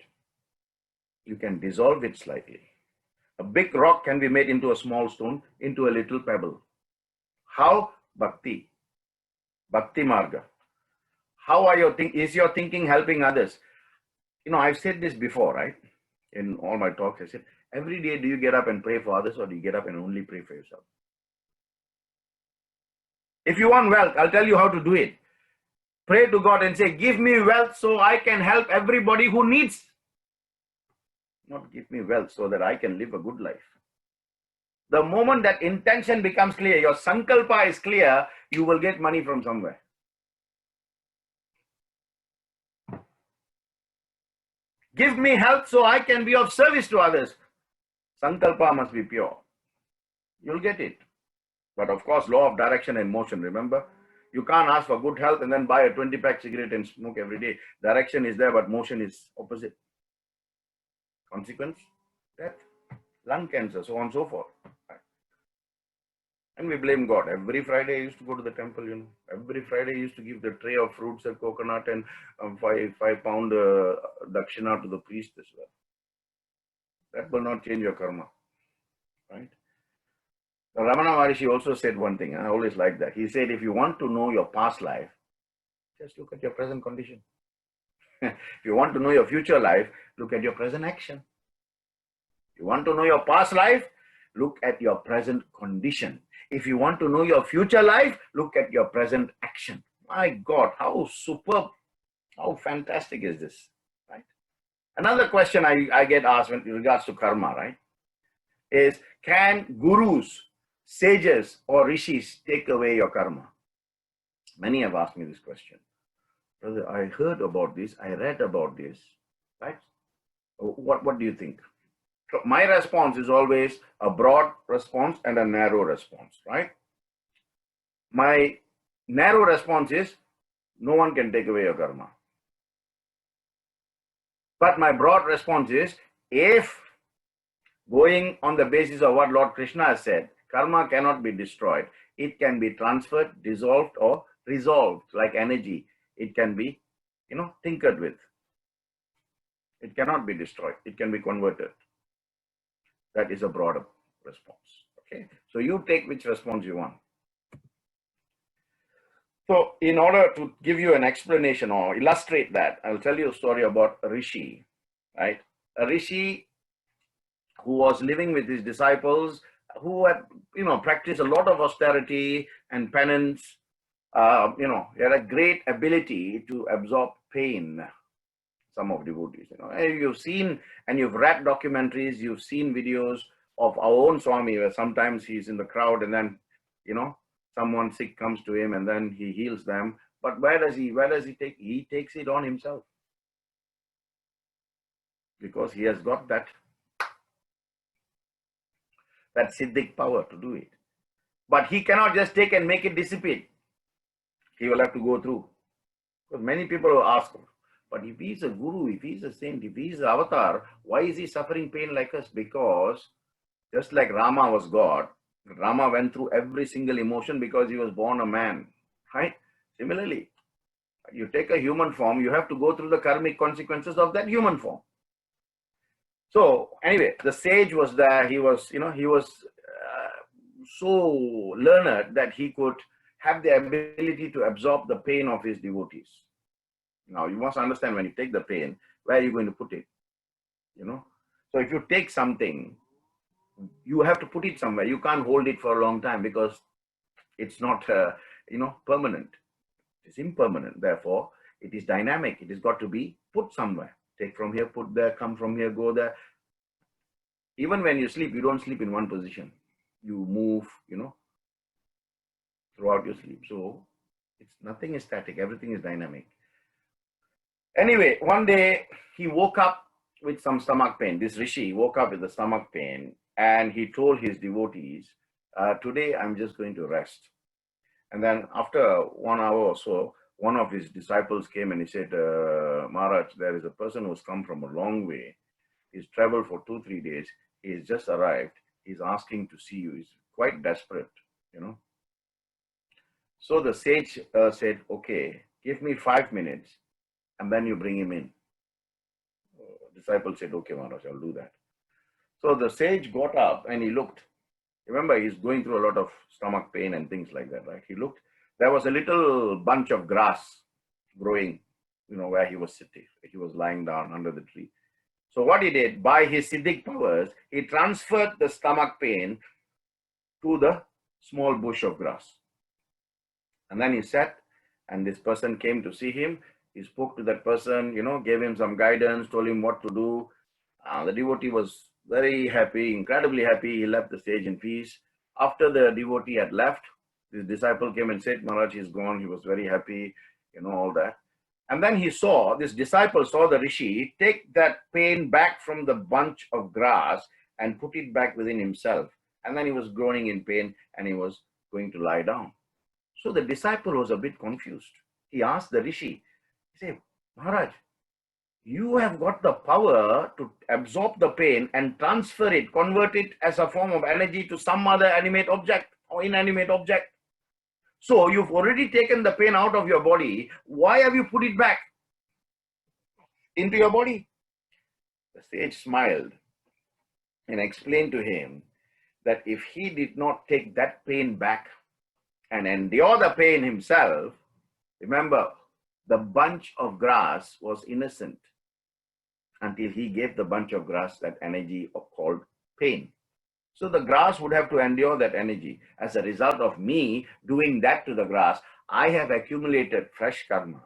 You can dissolve it slightly. A big rock can be made into a small stone, into a little pebble. How? Bhakti. Bhakti Marga. How are is your thinking helping others? You know, I've said this before, right? In all my talks, I said, every day do you get up and pray for others, or do you get up and only pray for yourself? If you want wealth, I'll tell you how to do it. Pray to God and say, give me wealth so I can help everybody who needs. Not give me wealth so that I can live a good life. The moment that intention becomes clear, your sankalpa is clear, you will get money from somewhere. Give me health so I can be of service to others. Sankalpa must be pure. You'll get it. But of course, law of direction and motion, remember? You can't ask for good health and then buy a 20-pack cigarette and smoke every day. Direction is there, but motion is opposite. Consequence, death, lung cancer, so on and so forth. And we blame God. Every Friday I used to go to the temple, you know. Every Friday I used to give the tray of fruits and coconut and 5-pound dakshina to the priest as well. That will not change your karma, right? Now, Ramana Maharishi also said one thing. I always like that. He said, if you want to know your past life, just look at your present condition. If you want to know your future life, look at your present action. If you want to know your past life, look at your present condition. If you want to know your future life, look at your present action. My God, how superb, how fantastic is this, right? Another question I get asked in regards to karma, right, is can gurus, sages, or rishis take away your karma? Many have asked me this question. Brother, I heard about this, I read about this, right? What do you think? So my response is always a broad response and a narrow response, right? My narrow response is no one can take away your karma. But my broad response is if going on the basis of what Lord Krishna has said, karma cannot be destroyed. It can be transferred, dissolved, or resolved like energy. It can be, tinkered with. It cannot be destroyed. It can be converted. That is a broader response. Okay. So you take which response you want. So in order to give you an explanation or illustrate that, I'll tell you a story about a rishi, right? A rishi who was living with his disciples, who had, practiced a lot of austerity and penance. He had a great ability to absorb pain. Some of devotees, you've seen and you've read documentaries, you've seen videos of our own Swami where sometimes he's in the crowd and then, someone sick comes to him and then he heals them. But where does he take? He takes it on himself because he has got that siddhic power to do it. But he cannot just take and make it dissipate. He will have to go through. Because many people will ask, but if he's a guru, if he's a saint, if he's an avatar, why is he suffering pain like us? Because just like Rama was God, Rama went through every single emotion because he was born a man, right? Similarly, you take a human form, you have to go through the karmic consequences of that human form. So anyway, the sage was there. He was, so learned that he could have the ability to absorb the pain of his devotees. Now, you must understand when you take the pain, where are you going to put it? you know. So if you take something, you have to put it somewhere. You can't hold it for a long time because it's not, permanent. It's impermanent. Therefore, it is dynamic. It has got to be put somewhere. Take from here, put there, come from here, go there. Even when you sleep, you don't sleep in one position. You move, throughout your sleep. So it's nothing is static. Everything is dynamic. Anyway, one day he woke up with some stomach pain. This rishi woke up with a stomach pain, and he told his devotees, "Today I'm just going to rest." And then after 1 hour or so, one of his disciples came and he said, "Maharaj, there is a person who's come from a long way. He's traveled for 2, 3 days. He's just arrived. He's asking to see you. He's quite desperate. So the sage said, "Okay, give me 5 minutes and then you bring him in." Disciple said, "Okay, Maharaj, I'll do that." So the sage got up and he looked. Remember, he's going through a lot of stomach pain and things like that, right? He looked. There was a little bunch of grass growing, where he was sitting. He was lying down under the tree. So what he did, by his Siddhic powers, he transferred the stomach pain to the small bush of grass. And then he sat, and this person came to see him. He spoke to that person, gave him some guidance, told him what to do. The devotee was very happy, incredibly happy. He left the stage in peace. After the devotee had left, his disciple came and said, "Maharaj is gone." He was very happy, all that. And then this disciple saw the rishi take that pain back from the bunch of grass and put it back within himself. And then he was groaning in pain and he was going to lie down. So the disciple was a bit confused. He asked the rishi, he said, "Maharaj, you have got the power to absorb the pain and transfer it, convert it as a form of energy to some other animate object or inanimate object. So you've already taken the pain out of your body. Why have you put it back into your body?" The sage smiled and explained to him that if he did not take that pain back and endure the pain himself, remember, the bunch of grass was innocent until he gave the bunch of grass that energy called pain. So the grass would have to endure that energy. As a result of me doing that to the grass, I have accumulated fresh karma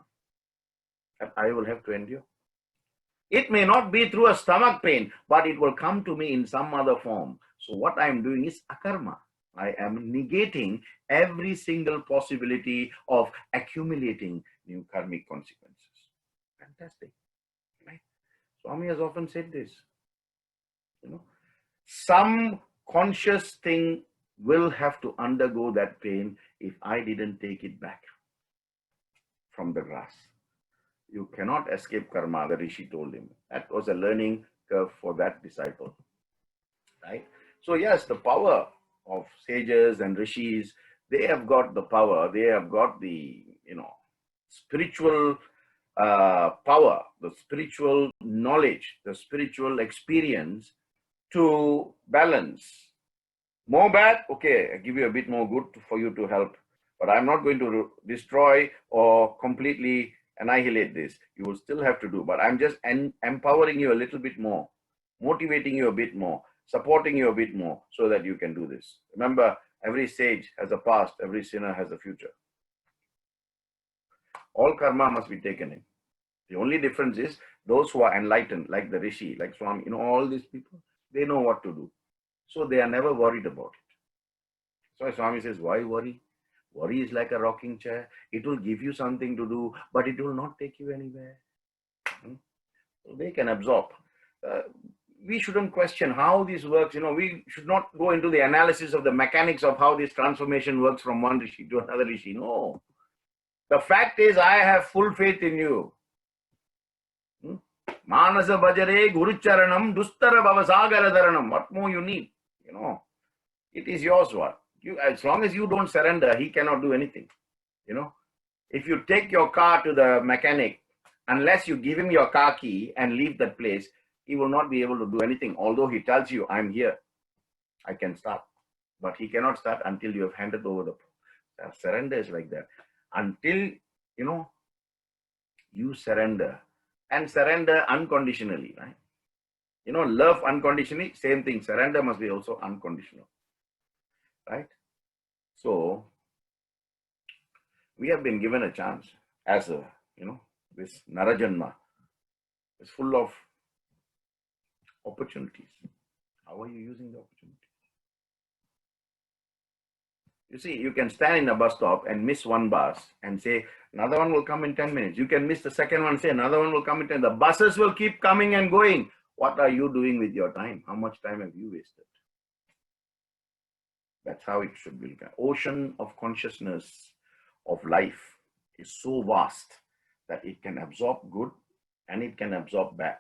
that I will have to endure. It may not be through a stomach pain, but it will come to me in some other form. So what I am doing is akarma. I am negating every single possibility of accumulating new karmic consequences. Fantastic, right? Swami has often said this. Some conscious thing will have to undergo that pain if I didn't take it back from the grass. You cannot escape karma, the rishi told him. That was a learning curve for that disciple, right? So yes, the power of sages and rishis, they have got the power, they have got the, spiritual power, the spiritual knowledge, the spiritual experience to balance. More bad, okay, I give you a bit more good for you to help, but I'm not going to destroy or completely annihilate this. You will still have to do, but I'm just empowering you a little bit more, motivating you a bit more, supporting you a bit more so that you can do this. Remember, every sage has a past, every sinner has a future. All karma must be taken in. The only difference is those who are enlightened, like the rishi, like Swami, all these people, they know what to do. So they are never worried about it. So Swami says, why worry? Worry is like a rocking chair. It will give you something to do, but it will not take you anywhere. So they can absorb. We shouldn't question how this works. We should not go into the analysis of the mechanics of how this transformation works from one rishi to another rishi. No. The fact is, I have full faith in you. Manasa bhajare gurucharanam dustara bhavasagara dharanam. What more you need? It is yours. What? As long as you don't surrender, he cannot do anything. If you take your car to the mechanic, unless you give him your car key and leave that place, he will not be able to do anything. Although he tells you, I'm here, I can start. But he cannot start until you have handed over the surrender is like that. Until, you surrender and surrender unconditionally, right? Love unconditionally, same thing. Surrender must be also unconditional, right? So we have been given a chance as this Narajanma is full of opportunities. How are you using the opportunity? You see, you can stand in a bus stop and miss one bus and say, another one will come in 10 minutes. You can miss the second one and say, another one will come in 10. The buses will keep coming and going. What are you doing with your time? How much time have you wasted? That's how it should be. The ocean of consciousness of life is so vast that it can absorb good and it can absorb bad.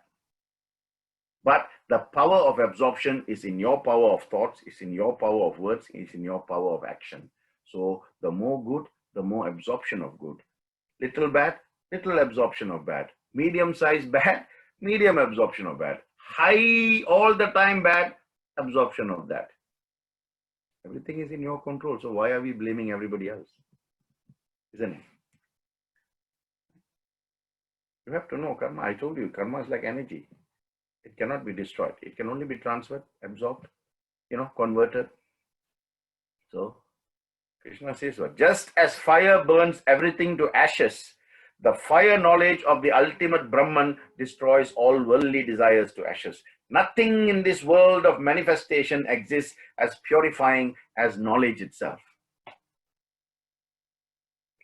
But the power of absorption is in your power of thoughts, is in your power of words, is in your power of action. So the more good, the more absorption of good. Little bad, little absorption of bad. Medium size bad, medium absorption of bad. High all the time bad, absorption of that. Everything is in your control. So why are we blaming everybody else? Isn't it? You have to know karma. I told you, karma is like energy. It cannot be destroyed. It can only be transferred, absorbed, converted. So Krishna says, well, just as fire burns everything to ashes, the fire knowledge of the ultimate Brahman destroys all worldly desires to ashes. Nothing in this world of manifestation exists as purifying as knowledge itself.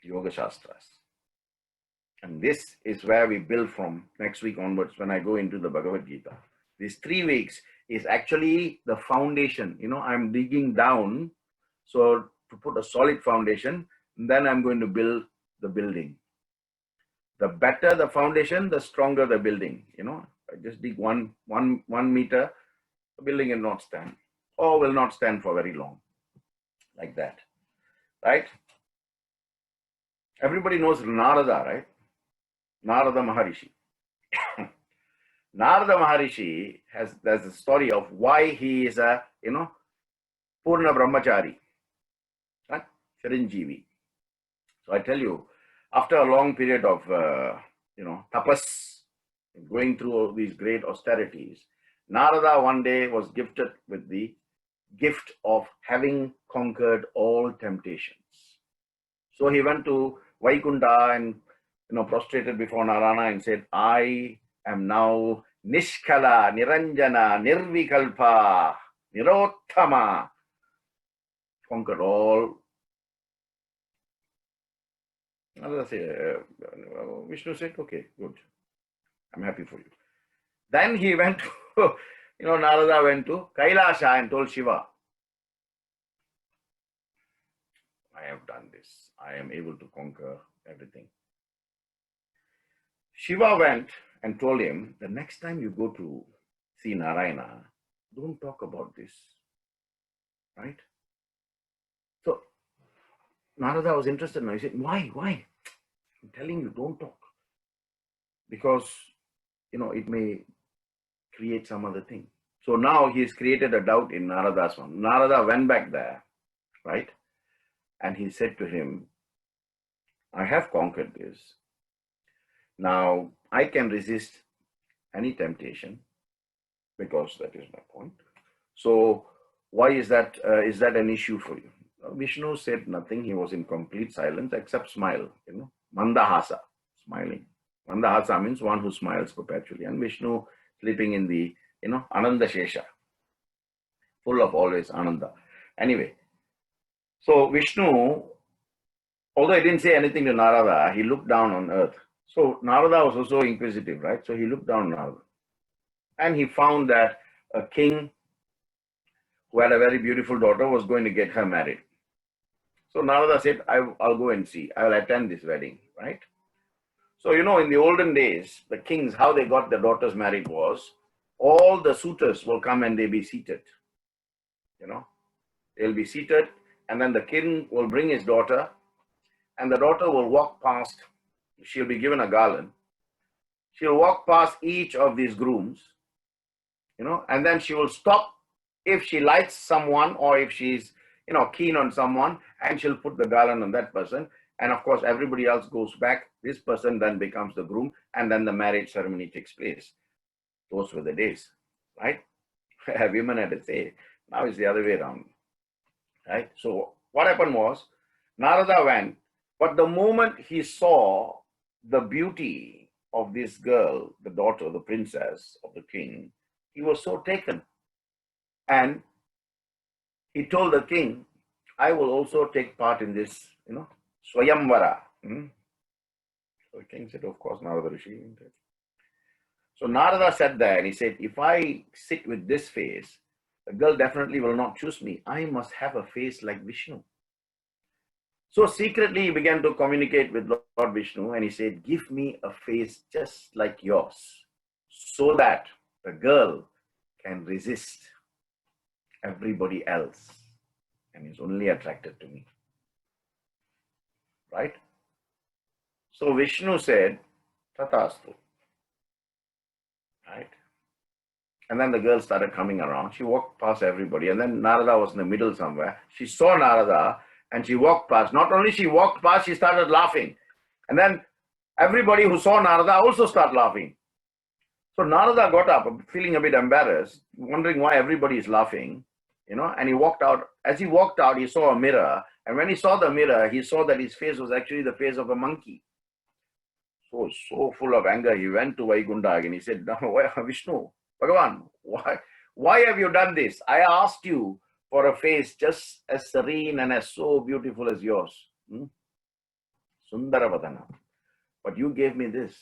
Yoga Shastras. And this is where we build from next week onwards when I go into the Bhagavad Gita. These 3 weeks is actually the foundation. I'm digging down so to put a solid foundation, then I'm going to build the building. The better the foundation, the stronger the building. I just dig one meter, the building will not stand or will not stand for very long. Like that, right? Everybody knows Narada, right? Narada Maharishi. Narada Maharishi there's a story of why he is a, Purna Brahmachari, right? Chiranjeevi. So I tell you, after a long period of, tapas, going through all these great austerities, Narada one day was gifted with the gift of having conquered all temptations. So he went to Vaikunta and prostrated before Narayana and said, I am now Nishkala, Niranjana, Nirvikalpa, Nirottama. Conquered all. Vishnu said, okay, good. I'm happy for you. Then he went to, Narada went to Kailasha and told Shiva, I have done this. I am able to conquer everything. Shiva went and told him, the next time you go to see Narayana, don't talk about this, right? So Narada was interested now. He said, why? I'm telling you, don't talk. Because, it may create some other thing. So now he's created a doubt in Narada's one. Narada went back there, right? And he said to him, I have conquered this. Now, I can resist any temptation because that is my point. So, why is that an issue for you? Vishnu said nothing. He was in complete silence except smile, Mandahasa, smiling. Mandahasa means one who smiles perpetually. And Vishnu sleeping in the, Ananda Shesha, full of always Ananda. Anyway, so Vishnu, although he didn't say anything to Narada, he looked down on earth. So Narada was also inquisitive, right? So he looked down on Narada. And he found that a king who had a very beautiful daughter was going to get her married. So Narada said, I'll go and see. I'll attend this wedding, right? So, in the olden days, the kings, how they got their daughters married was, all the suitors will come and they'll be seated. They'll be seated, and then the king will bring his daughter, and the daughter will walk past. She'll be given a garland. She'll walk past each of these grooms, and then she will stop if she likes someone or if she's, keen on someone, and she'll put the garland on that person. And of course, everybody else goes back. This person then becomes the groom, and then the marriage ceremony takes place. Those were the days. right? Women had to say. Now it's the other way around, right? So what happened was, Narada went, but the moment he saw the beauty of this girl, the daughter, the princess of the king, he was so taken. And he told the king, I will also take part in this, Swayamvara. So the king said, of course, Narada Rishi. So Narada sat there and he said, if I sit with this face, the girl definitely will not choose me. I must have a face like Vishnu. So secretly he began to communicate with Lord Vishnu and he said, give me a face just like yours so that the girl can resist everybody else and is only attracted to me. Right? So Vishnu said, Tathastu. Right? And then the girl started coming around. She walked past everybody. And then Narada was in the middle somewhere. She saw Narada and she walked past. Not only she walked past, she started laughing. And then everybody who saw Narada also started laughing. So Narada got up, feeling a bit embarrassed, wondering why everybody is laughing, and he walked out. As he walked out, he saw a mirror. And when he saw the mirror, he saw that his face was actually the face of a monkey. So full of anger, he went to Vaikuntha and he said, Vishnu, Bhagavan, why have you done this? I asked you for a face just as serene and as so beautiful as yours. Sundaravadana. But you gave me this.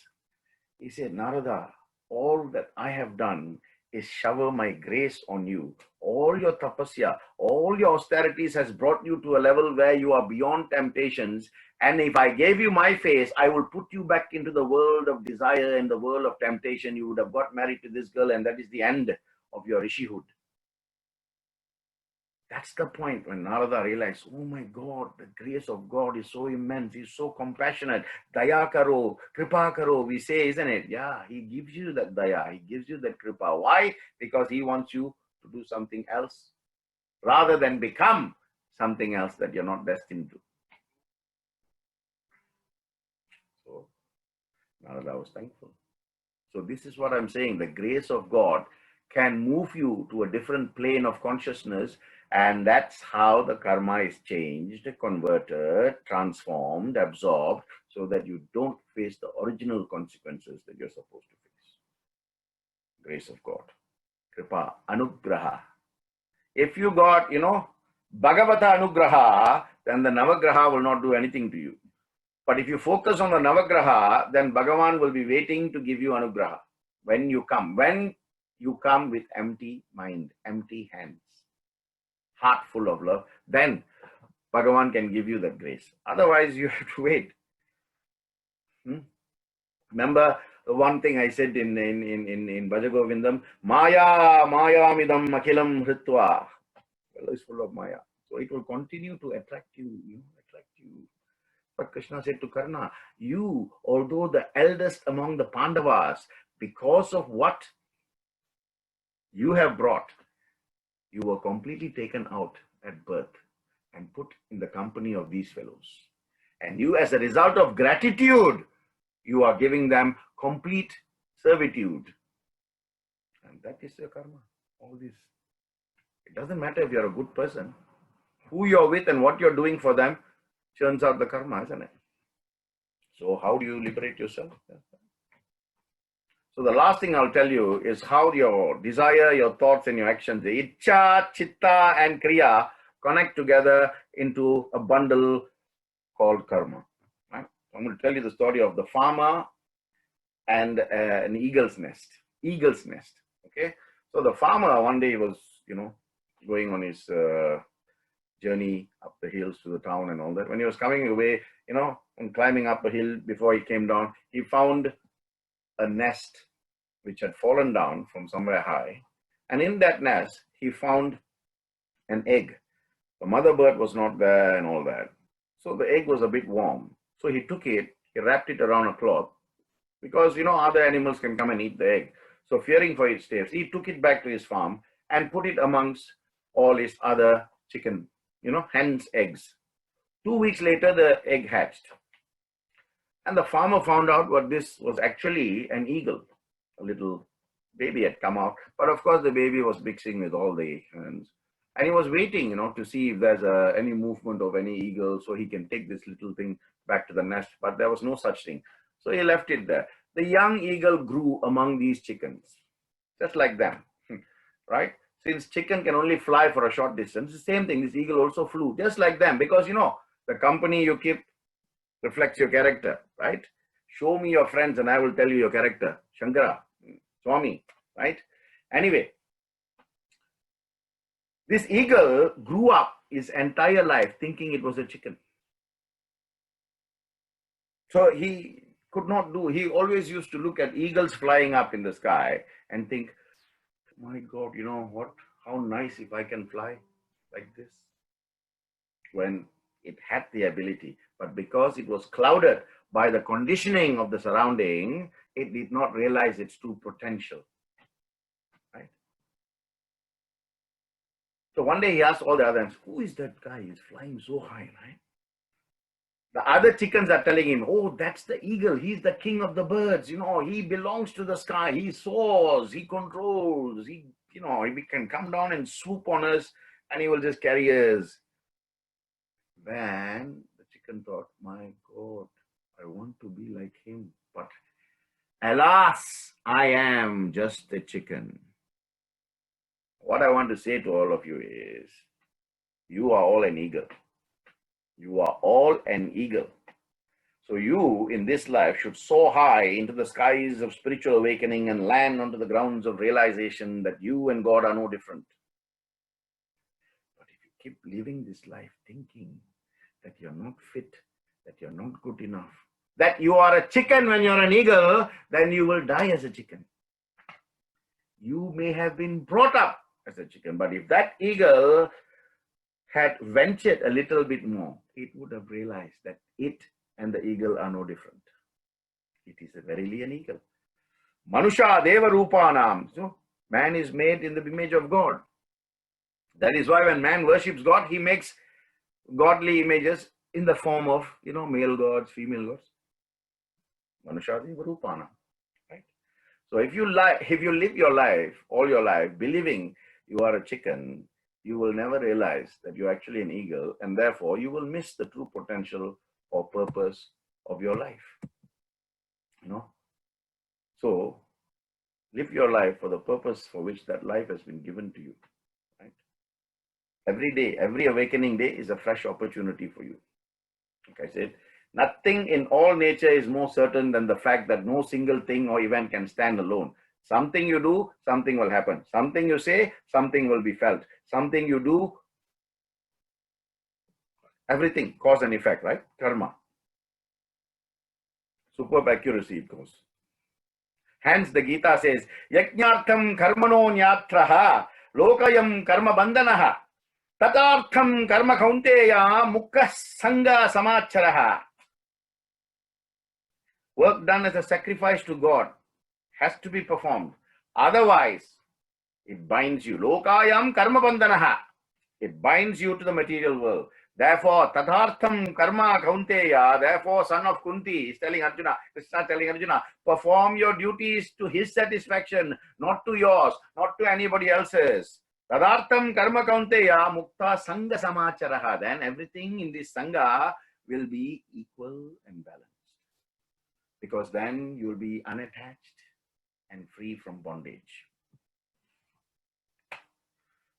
He said, Narada, all that I have done is shower my grace on you. All your tapasya, all your austerities has brought you to a level where you are beyond temptations. And if I gave you my face, I will put you back into the world of desire and the world of temptation. You would have got married to this girl and that is the end of your rishihood. That's the point when Narada realized, oh my God, the grace of God is so immense. He's so compassionate. Daya karo, kripa karo, we say, isn't it? Yeah, he gives you that daya. He gives you that kripa. Why? Because he wants you to do something else rather than become something else that you're not destined to. So Narada was thankful. So this is what I'm saying. The grace of God can move you to a different plane of consciousness. And that's how the karma is changed, converted, transformed, absorbed, so that you don't face the original consequences that you're supposed to face. Grace of God. Kripa, anugraha. If you got, Bhagavata anugraha, then the Navagraha will not do anything to you. But if you focus on the Navagraha, then Bhagavan will be waiting to give you anugraha. When you come with empty mind, empty hands, heart full of love, then Bhagavan can give you that grace. Otherwise, you have to wait. Remember the one thing I said in Bhajagovindam, Maya midam akilam hritva. Well, it's full of Maya. So it will continue to attract you, But Krishna said to Karna, you, although the eldest among the Pandavas, because of what you have brought, you were completely taken out at birth and put in the company of these fellows. And you, as a result of gratitude, you are giving them complete servitude. And that is your karma. All this. It doesn't matter if you're a good person. Who you're with and what you're doing for them churns out the karma, isn't it? So how do you liberate yourself? So the last thing I'll tell you is how your desire, your thoughts and your actions, the Ichcha, Chitta and Kriya connect together into a bundle called karma. Right? I'm going to tell you the story of the farmer and an eagle's nest. Eagle's nest. Okay. So the farmer one day was, going on his journey up the hills to the town and all that. When he was coming away, and climbing up a hill before he came down, he found a nest which had fallen down from somewhere high. And in that nest, he found an egg. The mother bird was not there and all that. So the egg was a bit warm. So he took it, he wrapped it around a cloth because, other animals can come and eat the egg. So fearing for its safety, he took it back to his farm and put it amongst all his other chicken, hen's eggs. 2 weeks later, the egg hatched. And the farmer found out what this was actually an eagle, a little baby had come out. But of course, the baby was mixing with all the hens. And he was waiting, to see if there's any movement of any eagle so he can take this little thing back to the nest. But there was no such thing. So he left it there. The young eagle grew among these chickens, just like them, right? Since chicken can only fly for a short distance, the same thing, this eagle also flew, just like them. Because, the company you keep reflects your character, right? Show me your friends and I will tell you your character. Shankara, Swami, right? Anyway, this eagle grew up his entire life thinking it was a chicken. So he could not do, he always used to look at eagles flying up in the sky and think, my God, you know what? How nice if I can fly like this. When it had the ability, but because it was clouded by the conditioning of the surrounding, it did not realize its true potential, right? So one day he asked all the others, who is that guy? He's flying so high, right? The other chickens are telling him, oh, that's the eagle. He's the king of the birds. He belongs to the sky. He soars, he controls, he can come down and swoop on us and he will just carry us. Then the chicken thought, my God, I want to be like him. But alas, I am just a chicken. What I want to say to all of you is, you are all an eagle. You are all an eagle. So you, in this life, should soar high into the skies of spiritual awakening and land onto the grounds of realization that you and God are no different. But if you keep living this life thinking that you're not fit, that you're not good enough, that you are a chicken when you're an eagle, then you will die as a chicken. You may have been brought up as a chicken, but if that eagle had ventured a little bit more, it would have realized that it and the eagle are no different. It is verily an eagle. Manusha Deva Rupanam. So man is made in the image of God. That is why when man worships God, he makes godly images in the form of, male gods, female gods. Manusha Deva Rupanam. Right? So if you live your life, all your life, believing you are a chicken, you will never realize that you're actually an eagle, and therefore you will miss the true potential or purpose of your life. So live your life for the purpose for which that life has been given to you. Right? Every day, every awakening day is a fresh opportunity for you. Like I said, nothing in all nature is more certain than the fact that no single thing or event can stand alone. Something you do, something will happen. Something you say, something will be felt. Something you do, everything, cause and effect, right? Karma. Superb accuracy it goes. Hence the Gita says, Yajñartham karmano nyatraha lokayam karma bandhanaha tatartham karma kaunteya mukha sangha samacharaha. Work done as a sacrifice to God has to be performed. Otherwise, it binds you. Lokayam karma bandhanaha. It binds you to the material world. Therefore, tatartham karma kaunteya, therefore, son of Kunti is telling Arjuna, Krishna telling Arjuna, perform your duties to his satisfaction, not to yours, not to anybody else's. Tadartham karma kaunteya mukta sangha samacharaha. Then everything in this sangha will be equal and balanced. Because then you will be unattached and free from bondage.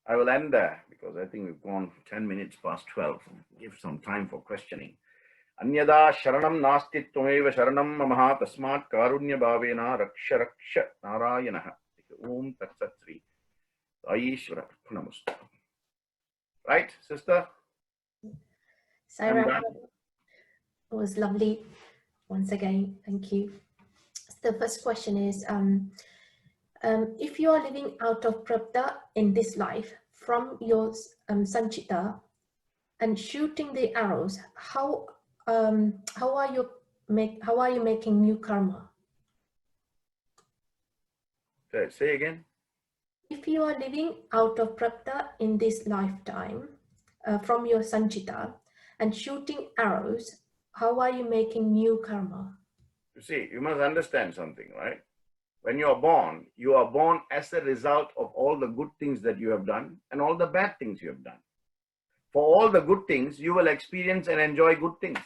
I will end there because I think we've gone 10 minutes past 12. Give some time for questioning. Anyada sharanam nasti tvameva sharanam mamaha tasmat karunya bhavena raksha raksha narayanaha. Om Tat Sat Sri. Aishvara Purnamastu. Right, sister? Sarah, it was lovely. Once again, thank you. The first question is, if you are living out of prabdha in this life from your sanchita and shooting the arrows, how are you making new karma? Say again. If you are living out of prabdha in this lifetime from your sanchita and shooting arrows, how are you making new karma? You see, you must understand something, right? When you are born as a result of all the good things that you have done and all the bad things you have done. For all the good things, you will experience and enjoy good things.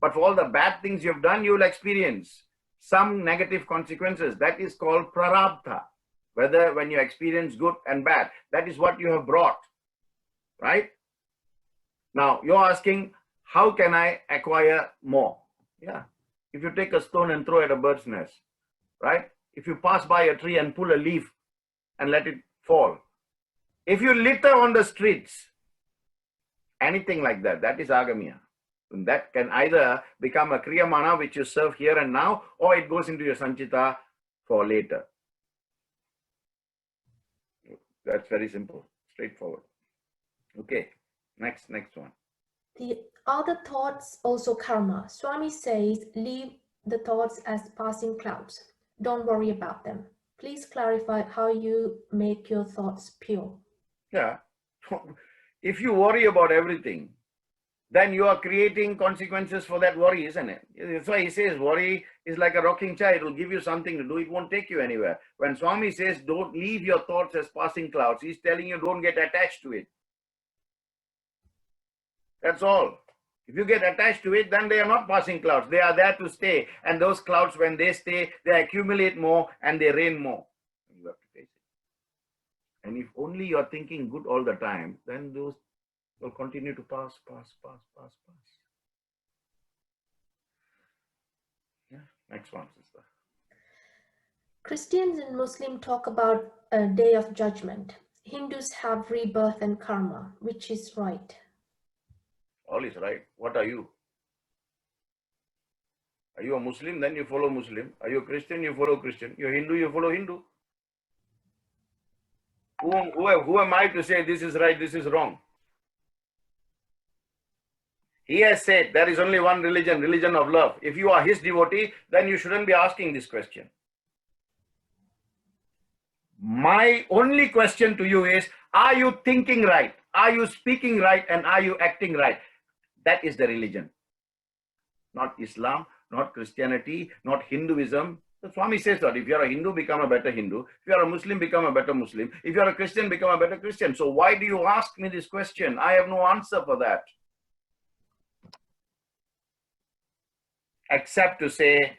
But for all the bad things you have done, you will experience some negative consequences. That is called prarabdha. Whether when you experience good and bad, that is what you have brought, right? Now, you're asking, how can I acquire more? Yeah. If you take a stone and throw at a bird's nest, right? If you pass by a tree and pull a leaf and let it fall. If you litter on the streets, anything like that, that is agamiya. And that can either become a kriyamana, which you serve here and now, or it goes into your sanchita for later. That's very simple, straightforward. Okay, next one. Are the thoughts also karma? Swami says, leave the thoughts as passing clouds. Don't worry about them. Please clarify how you make your thoughts pure. Yeah. If you worry about everything, then you are creating consequences for that worry, isn't it? That's why he says worry is like a rocking chair. It will give you something to do. It won't take you anywhere. When Swami says don't leave your thoughts as passing clouds, he's telling you don't get attached to it. That's all. If you get attached to it, then they are not passing clouds. They are there to stay. And those clouds, when they stay, they accumulate more and they rain more. You have to face it. And if only you are thinking good all the time, then those will continue to pass. Yeah, next one, sister. Christians and Muslims talk about a day of judgment. Hindus have rebirth and karma. Which is right? All is right. What are you? Are you a Muslim? Then you follow Muslim. Are you a Christian? You follow Christian. You're Hindu? You follow Hindu. Who am I to say this is right, this is wrong? He has said there is only one religion, religion of love. If you are his devotee, then you shouldn't be asking this question. My only question to you is, are you thinking right? Are you speaking right? And are you acting right? That is the religion. Not Islam, not Christianity, not Hinduism. The Swami says that if you are a Hindu, become a better Hindu. If you are a Muslim, become a better Muslim. If you are a Christian, become a better Christian. So why do you ask me this question? I have no answer for that. Except to say,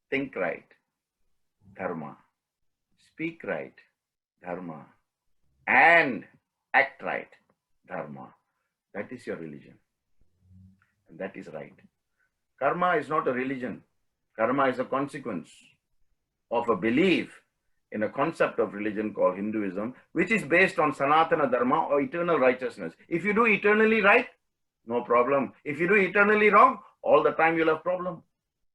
think right, dharma. Speak right, dharma. And act right, dharma. That is your religion. And that is right. Karma is not a religion. Karma is a consequence of a belief in a concept of religion called Hinduism, which is based on Sanatana Dharma or eternal righteousness. If you do eternally right, no problem. If you do eternally wrong, all the time you'll have problem.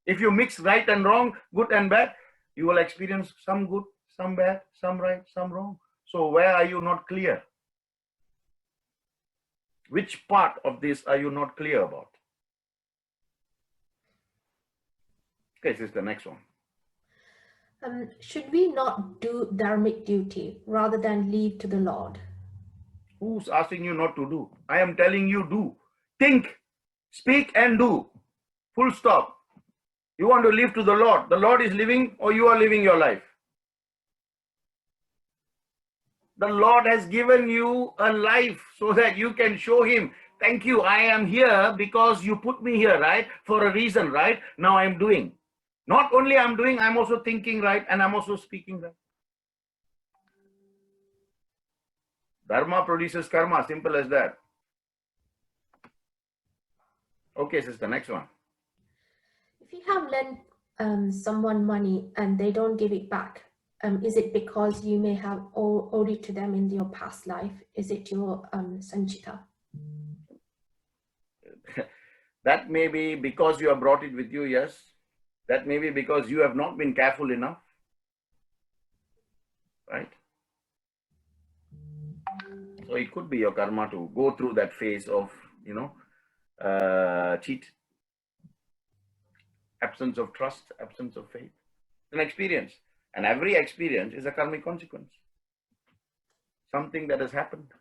If you mix right and wrong, good and bad, you will experience some good, some bad, some right, some wrong. So where are you not clear? Which part of this are you not clear about? Okay, this is the next one. Should we not do dharmic duty rather than leave to the Lord? Who's asking you not to do? I am telling you do. Think, speak and do. Full stop. You want to live to the Lord. The Lord is living or you are living your life. The Lord has given you a life so that you can show him, thank you, I am here because you put me here, right? For a reason, right? Now I'm doing. Not only I'm doing, I'm also thinking right and I'm also speaking right. Dharma produces karma, simple as that. Okay, sister, next one. If you have lent someone money and they don't give it back, is it because you may have owed it to them in your past life? Is it your sanchita? That may be because you have brought it with you, yes. That may be because you have not been careful enough, right? So it could be your karma to go through that phase of, cheat, absence of trust, absence of faith, an experience. And every experience is a karmic consequence. Something that has happened.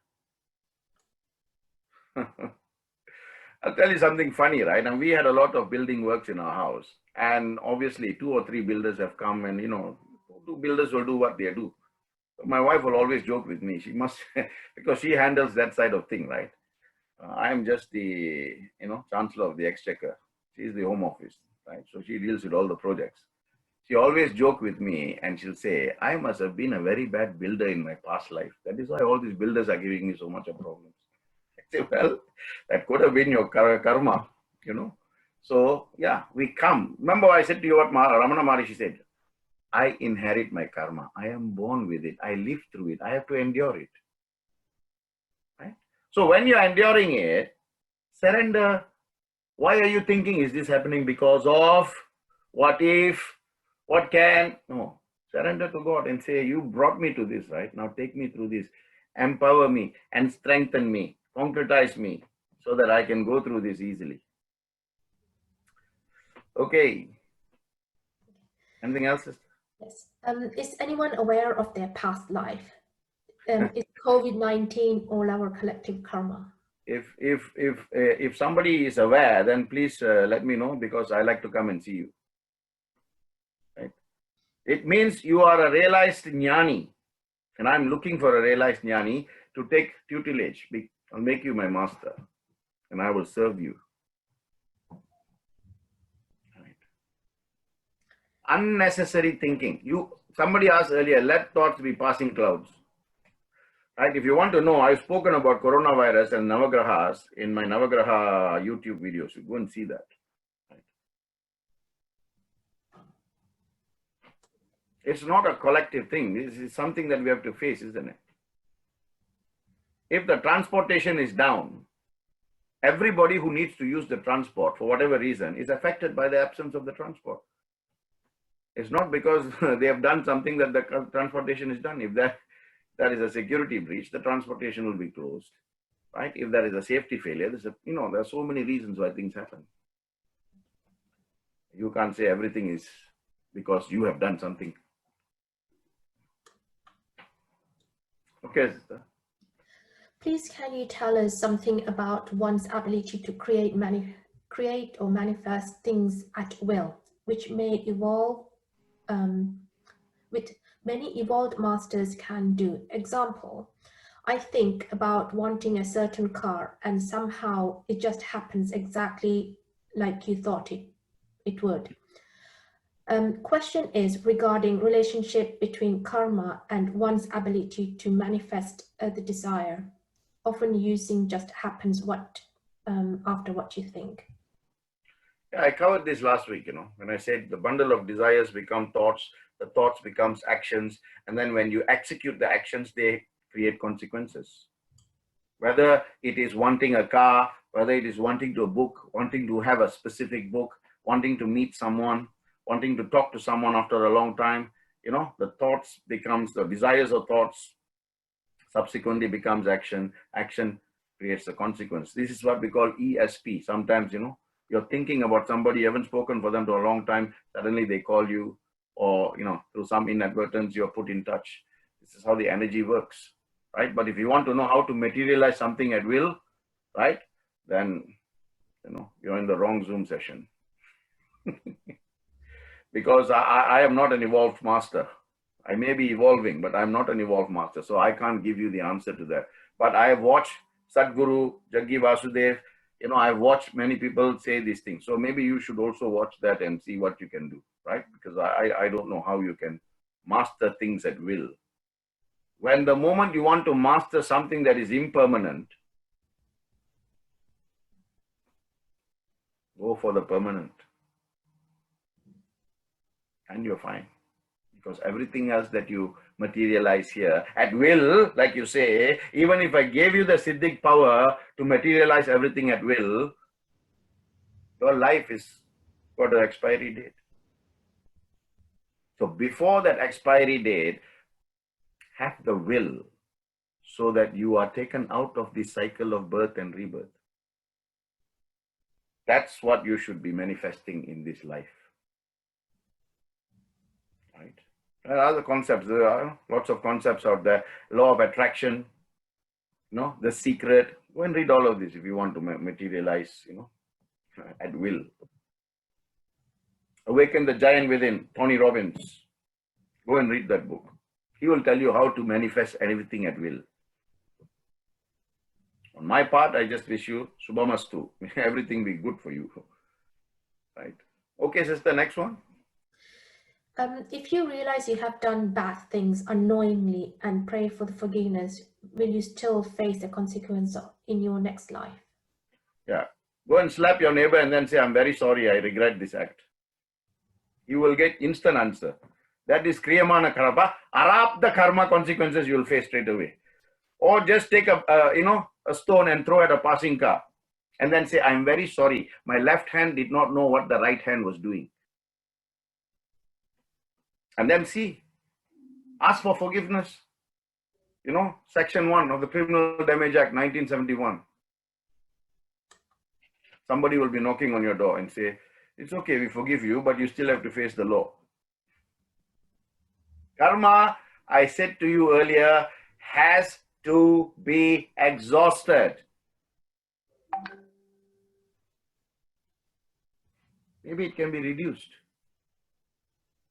I'll tell you something funny, right? And we had a lot of building works in our house. And obviously 2 or 3 builders have come, and 2 builders will do what they do. My wife will always joke with me. She must, because she handles that side of thing, right? I am just the, Chancellor of the Exchequer. She's the Home Office, right? So she deals with all the projects. She always joke with me and she'll say, I must have been a very bad builder in my past life. That is why all these builders are giving me so much of problems. I say, well, that could have been your karma, So yeah, we come. Remember I said to you what Ramana Maharishi said, I inherit my karma. I am born with it. I live through it. I have to endure it. Right? So when you're enduring it, surrender. Why are you thinking, is this happening because of, what if, what can? No. Surrender to God and say, you brought me to this, right? Now take me through this. Empower me and strengthen me. Concretize me so that I can go through this easily. Okay. Anything else? Yes. Is anyone aware of their past life? Is COVID-19 all our collective karma? If somebody is aware, then please let me know, because I like to come and see you. Right? It means you are a realized jnani, and I'm looking for a realized jnani to take tutelage. I'll make you my master, and I will serve you. Right. Unnecessary thinking. Somebody asked earlier, let thoughts be passing clouds. Right? If you want to know, I've spoken about coronavirus and Navagrahas in my Navagraha YouTube videos. You go and see that. Right? It's not a collective thing. This is something that we have to face, isn't it? If the transportation is down, everybody who needs to use the transport for whatever reason is affected by the absence of the transport. It's not because they have done something that the transportation is done. If that is a security breach, the transportation will be closed, right? If there is a safety failure, there are so many reasons why things happen. You can't say everything is because you have done something. Okay, sister. Please, can you tell us something about one's ability to create or manifest things at will, which may evolve, with many evolved masters can do? Example, I think about wanting a certain car and somehow it just happens exactly like you thought it would. Question is regarding relationship between karma and one's ability to manifest the desire, often using just happens after what you think. Yeah, I covered this last week, when I said the bundle of desires become thoughts, the thoughts becomes actions, and then when you execute the actions, they create consequences. Whether it is wanting a car, whether it is wanting to book, wanting to have a specific book, wanting to meet someone, wanting to talk to someone after a long time, the thoughts becomes, the desires or thoughts subsequently becomes action. Action creates a consequence. This is what we call ESP. Sometimes, you're thinking about somebody, you haven't spoken for them for a long time, suddenly they call you, or, through some inadvertence, you're put in touch. This is how the energy works, right? But if you want to know how to materialize something at will, right, then, you're in the wrong Zoom session. Because I am not an evolved master. I may be evolving, but I'm not an evolved master. So I can't give you the answer to that. But I have watched Sadhguru, Jaggi Vasudev, I've watched many people say these things. So maybe you should also watch that and see what you can do, right? Because I don't know how you can master things at will. When the moment you want to master something that is impermanent, go for the permanent. And you're fine. Because everything else that you materialize here at will, like you say, even if I gave you the Siddhic power to materialize everything at will, your life is got an expiry date. So before that expiry date, have the will so that you are taken out of the cycle of birth and rebirth. That's what you should be manifesting in this life. Right? There are other concepts. There are lots of concepts out there. Law of attraction, The Secret. Go and read all of this if you want to materialize, at will. Awaken the Giant Within, Tony Robbins. Go and read that book. He will tell you how to manifest everything at will. On my part, I just wish you Subhamastu. Everything be good for you. Right? Okay, sister, next one. If you realize you have done bad things unknowingly and pray for the forgiveness, will you still face the consequence in your next life? Yeah. Go and slap your neighbor and then say, I'm very sorry, I regret this act. You will get instant answer. That is Kriyamana Karma. Arabdha karma consequences you will face straight away. Or just take a stone and throw at a passing car and then say, I'm very sorry. My left hand did not know what the right hand was doing. And then see, ask for forgiveness. Section 1 of the Criminal Damage Act, 1971. Somebody will be knocking on your door and say, it's okay, we forgive you, but you still have to face the law. Karma, I said to you earlier, has to be exhausted. Maybe it can be reduced.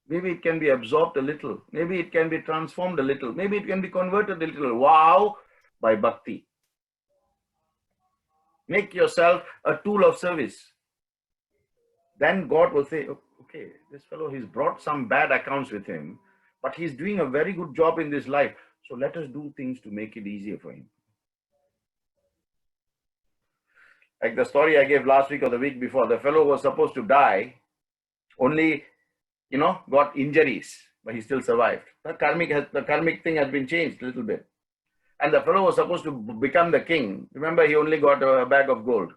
Maybe it can be absorbed a little. Maybe it can be transformed a little. Maybe it can be converted a little. Wow, by bhakti. Make yourself a tool of service. Then God will say, okay, this fellow, he's brought some bad accounts with him, but he's doing a very good job in this life. So let us do things to make it easier for him. Like the story I gave last week or the week before, the fellow was supposed to die, only got injuries, but he still survived. The karmic thing has been changed a little bit. And the fellow was supposed to become the king. Remember, he only got a bag of gold.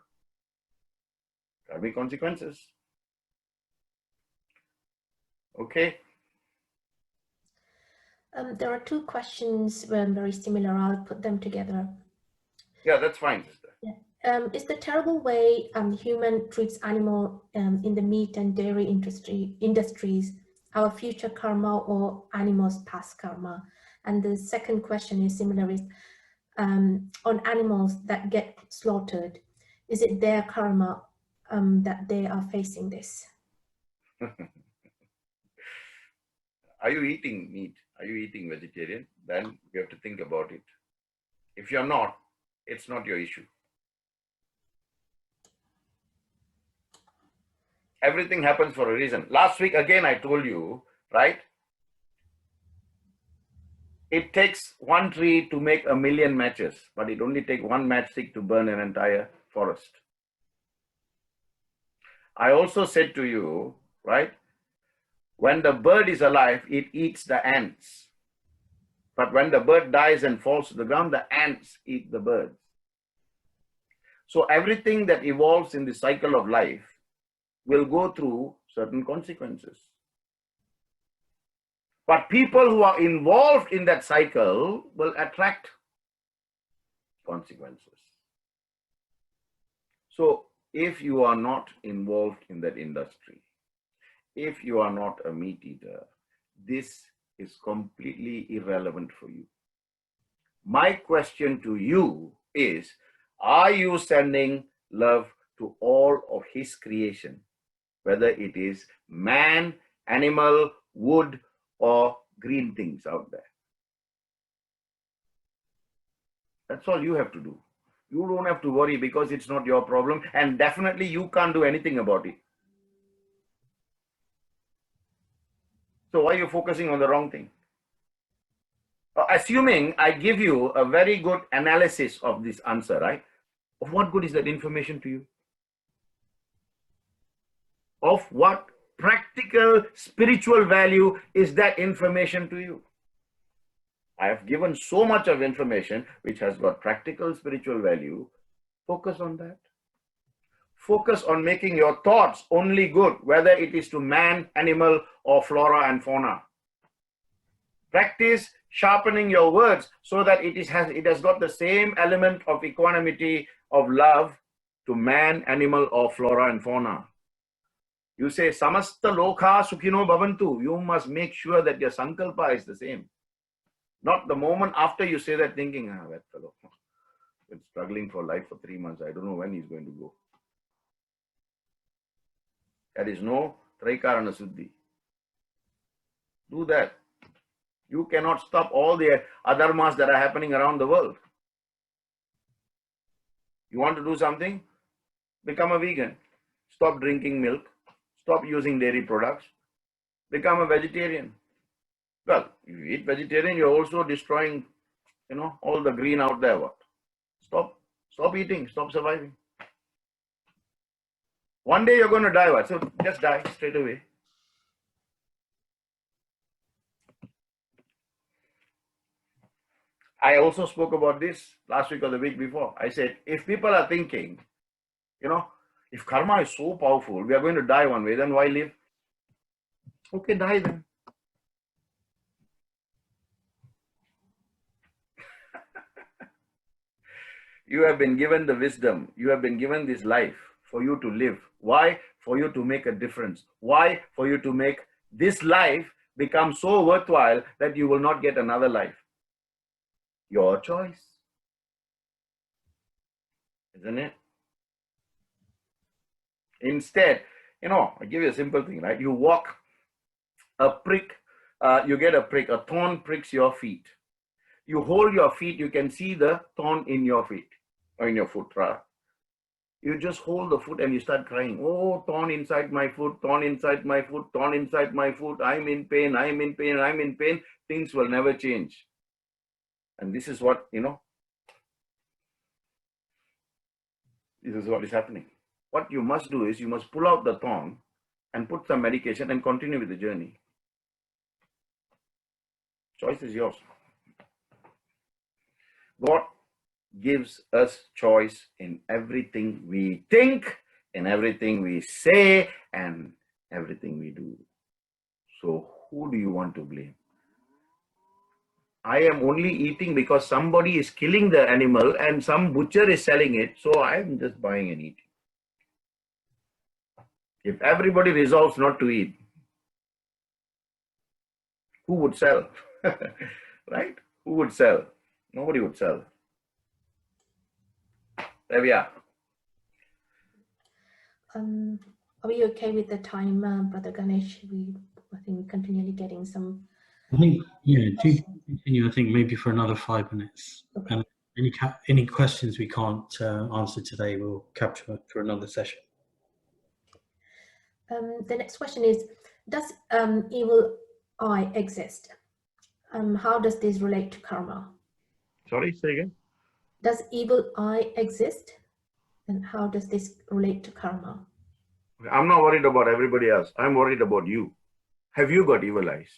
Karmic consequences. Okay. There are two questions very similar. I'll put them together. Yeah, that's fine, sister. Yeah. Is the terrible way human treats animal in the meat and dairy industries our future karma or animals' past karma? And the second question is similar, is on animals that get slaughtered, is it their karma that they are facing this? Are you eating meat? Are you eating vegetarian? Then you have to think about it. If you're not, it's not your issue. Everything happens for a reason. Last week, again, I told you, right? It takes one tree to make 1,000,000 matches, but it only takes one matchstick to burn an entire forest. I also said to you, right? When the bird is alive, it eats the ants. But when the bird dies and falls to the ground, the ants eat the birds. So everything that evolves in the cycle of life will go through certain consequences. But people who are involved in that cycle will attract consequences. So if you are not involved in that industry, if you are not a meat eater, this is completely irrelevant for you. My question to you is, are you sending love to all of his creation, whether it is man, animal, wood, or green things out there? That's all you have to do. You don't have to worry because it's not your problem, and definitely you can't do anything about it. So why are you focusing on the wrong thing? Assuming I give you a very good analysis of this answer, right? Of what good is that information to you? Of what practical spiritual value is that information to you? I have given so much of information which has got practical spiritual value. Focus on that. Focus on making your thoughts only good, whether it is to man, animal, or flora and fauna. Practice sharpening your words so that it has got the same element of equanimity, of love to man, animal, or flora and fauna. You say, Samasta Lokha Sukhino Bhavantu. You must make sure that your sankalpa is the same. Not the moment after you say that thinking, that fellow been struggling for life for 3 months. I don't know when he's going to go. That is no Traikarana Suddhi. Do that. You cannot stop all the adharmas that are happening around the world. You want to do something? Become a vegan. Stop drinking milk. Stop using dairy products. Become a vegetarian. Well, if you eat vegetarian, you're also destroying, all the green out there. What? Stop eating. Stop surviving. One day you're going to die. What? So just die straight away. I also spoke about this last week or the week before. I said, if people are thinking, if karma is so powerful, we are going to die one way, then why live? Okay, die then. You have been given the wisdom. You have been given this life for you to live. Why? For you to make a difference. Why? For you to make this life become so worthwhile that you will not get another life. Your choice. Isn't it? Instead, I give you a simple thing, right? You walk, a prick, you get a prick, a thorn pricks your feet. You hold your feet, you can see the thorn in your feet, or in your foot, right? You just hold the foot and you start crying. Oh, thorn inside my foot, thorn inside my foot, thorn inside my foot. I'm in pain, I'm in pain, I'm in pain. Things will never change. And this is what, this is what is happening. What you must do is you must pull out the thorn and put some medication and continue with the journey. Choice is yours. God gives us choice in everything we think, in everything we say, and everything we do. So who do you want to blame? I am only eating because somebody is killing the animal and some butcher is selling it, so I am just buying and eating. If everybody resolves not to eat, who would sell? Right? Who would sell? Nobody would sell. There we are. Are we okay with the time, Brother Ganesh? I think we're continually getting some. I think, do continue, I think maybe for another 5 minutes. Okay. And any questions we can't answer today, we'll capture for another session. The next question is, does evil eye exist? How does this relate to karma? Sorry, say again. Does evil eye exist? And how does this relate to karma? I'm not worried about everybody else. I'm worried about you. Have you got evil eyes?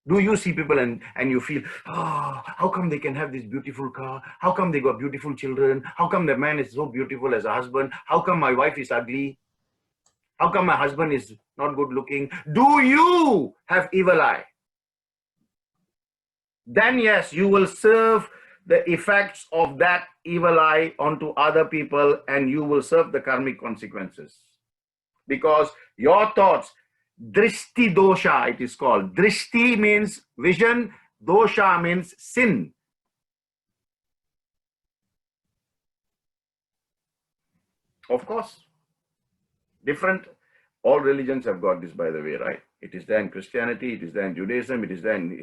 Do you see people and you feel, how come they can have this beautiful car? How come they got beautiful children? How come the man is so beautiful as a husband? How come my wife is ugly? How come my husband is not good looking? Do you have evil eye? Then yes, you will serve the effects of that evil eye onto other people and you will serve the karmic consequences. Because your thoughts, drishti dosha it is called. Drishti means vision, dosha means sin. Of course, all religions have got this, by the way, right? It is there in Christianity, it is there in Judaism, it is there in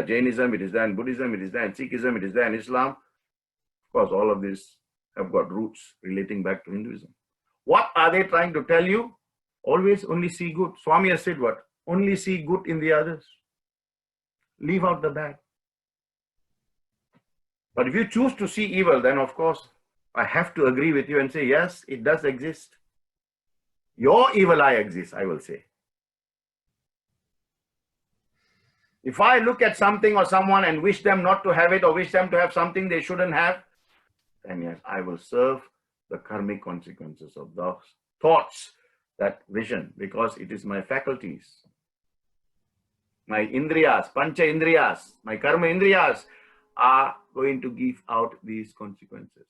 Jainism, it is there in Buddhism, it is there in Sikhism, it is there in Islam. Of course, all of these have got roots relating back to Hinduism. What are they trying to tell you? Always only see good. Swami has said what? Only see good in the others. Leave out the bad. But if you choose to see evil, then of course, I have to agree with you and say, yes, it does exist. Your evil eye exists, I will say. If I look at something or someone and wish them not to have it or wish them to have something they shouldn't have, then yes, I will serve the karmic consequences of those thoughts, that vision, because it is my faculties. My indriyas, pancha indriyas, my karma indriyas are going to give out these consequences.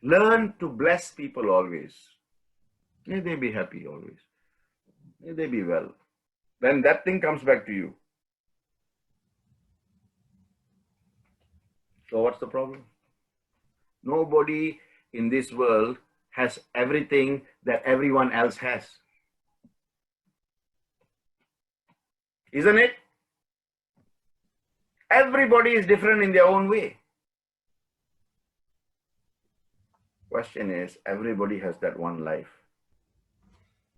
Learn to bless people always. May they be happy always. May they be well. Then that thing comes back to you. So what's the problem? Nobody in this world has everything that everyone else has. Isn't it? Everybody is different in their own way. Question is, everybody has that one life.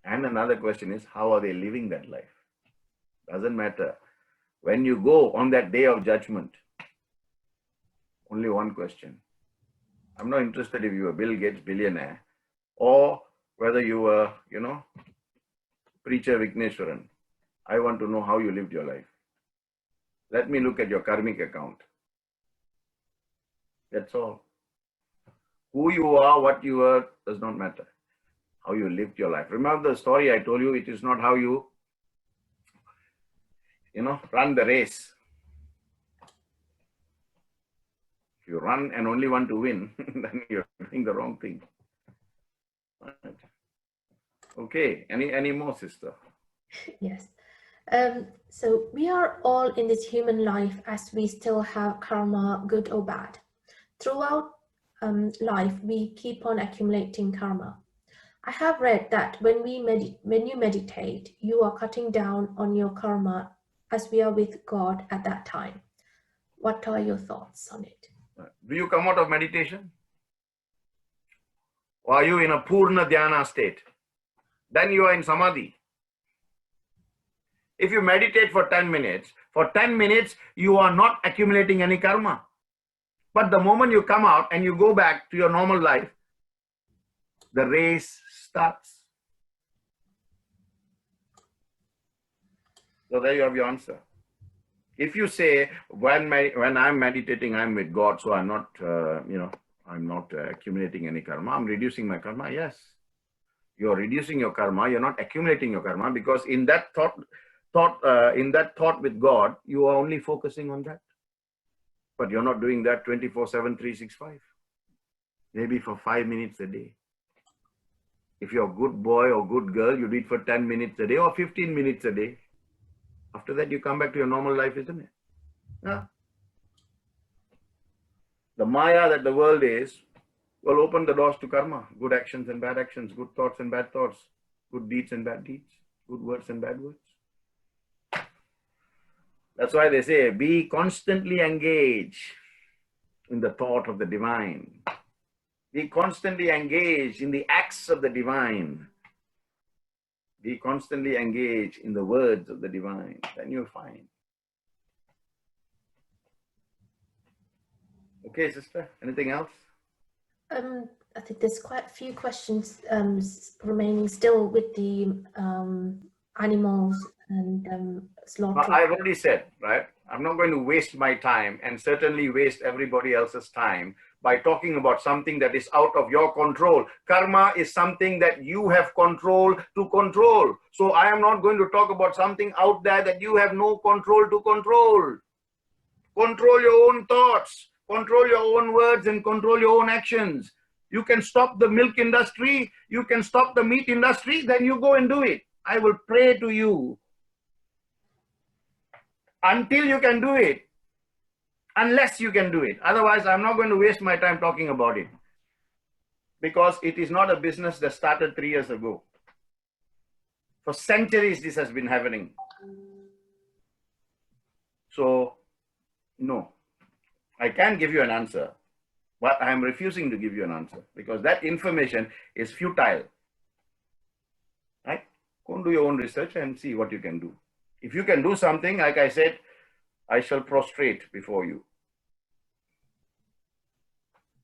And another question is, how are they living that life? Doesn't matter. When you go on that day of judgment, only one question. I'm not interested if you were Bill Gates, billionaire, or whether you were, preacher Vigneshwaran. I want to know how you lived your life. Let me look at your karmic account. That's all. Who you are, what you are, does not matter. How you lived your life. Remember the story I told you, it is not how you, run the race. If you run and only want to win, then you're doing the wrong thing. Right. Okay, any more, sister? Yes. So we are all in this human life as we still have karma, good or bad. Throughout life, we keep on accumulating karma. I have read that when you meditate, you are cutting down on your karma as we are with God at that time. What are your thoughts on it? Do you come out of meditation? Or are you in a Purna Dhyana state? Then you are in Samadhi. If you meditate for 10 minutes, you are not accumulating any karma. But the moment you come out and you go back to your normal life, the race starts. So there you have your answer. If you say, when I'm meditating, I'm with God, so I'm not, I'm not accumulating any karma, I'm reducing my karma. Yes, you're reducing your karma. You're not accumulating your karma, because in that thought with God, you are only focusing on that. But you're not doing that 24/7, 365. Maybe for 5 minutes a day. If you're a good boy or good girl, you do it for 10 minutes a day or 15 minutes a day. After that, you come back to your normal life, isn't it? Yeah. The Maya that the world is will open the doors to karma. Good actions and bad actions, good thoughts and bad thoughts, good deeds and bad deeds, good words and bad words. That's why they say, be constantly engaged in the thought of the divine. Be constantly engaged in the acts of the divine. Be constantly engaged in the words of the divine. Then you'll find. Okay, sister, anything else? I think there's quite a few questions remaining still with the animals and slaughter. I've already said, right? I'm not going to waste my time and certainly waste everybody else's time by talking about something that is out of your control. Karma is something that you have control to control. So I am not going to talk about something out there that you have no control to control. Control your own thoughts, control your own words, and control your own actions. You can stop the milk industry, you can stop the meat industry, then you go and do it. I will pray to you until you can do it, unless you can do it. Otherwise, I'm not going to waste my time talking about it, because it is not a business that started 3 years ago. For centuries, this has been happening. So, no, I can give you an answer, but I am refusing to give you an answer because that information is futile. Right? Go and do your own research and see what you can do. If you can do something, like I said, I shall prostrate before you.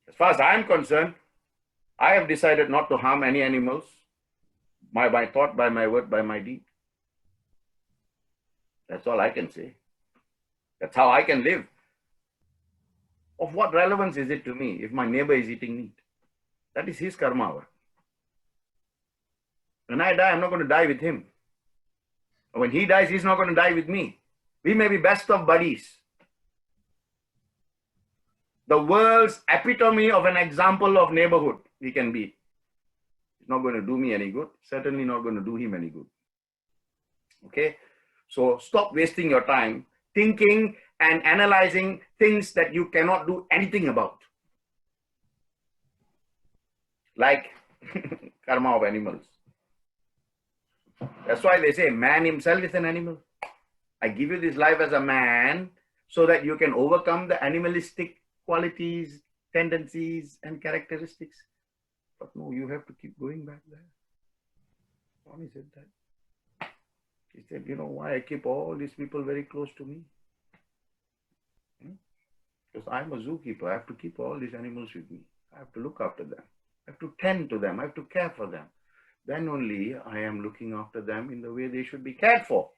As far as I am concerned, I have decided not to harm any animals by my thought, by my word, by my deed. That's all I can say. That's how I can live. Of what relevance is it to me if my neighbor is eating meat? That is his karma. When I die, I'm not going to die with him. When he dies, he's not going to die with me. We may be best of buddies. The world's epitome of an example of neighborhood we can be. It's not going to do me any good. Certainly not going to do him any good. Okay? So stop wasting your time thinking and analyzing things that you cannot do anything about. Like karma of animals. That's why they say man himself is an animal. I give you this life as a man so that you can overcome the animalistic qualities, tendencies, and characteristics. But no, you have to keep going back there. Swami said that. He said, you know why I keep all these people very close to me? Because I'm a zookeeper. I have to keep all these animals with me. I have to look after them. I have to tend to them. I have to care for them. Then only I am looking after them in the way they should be cared for.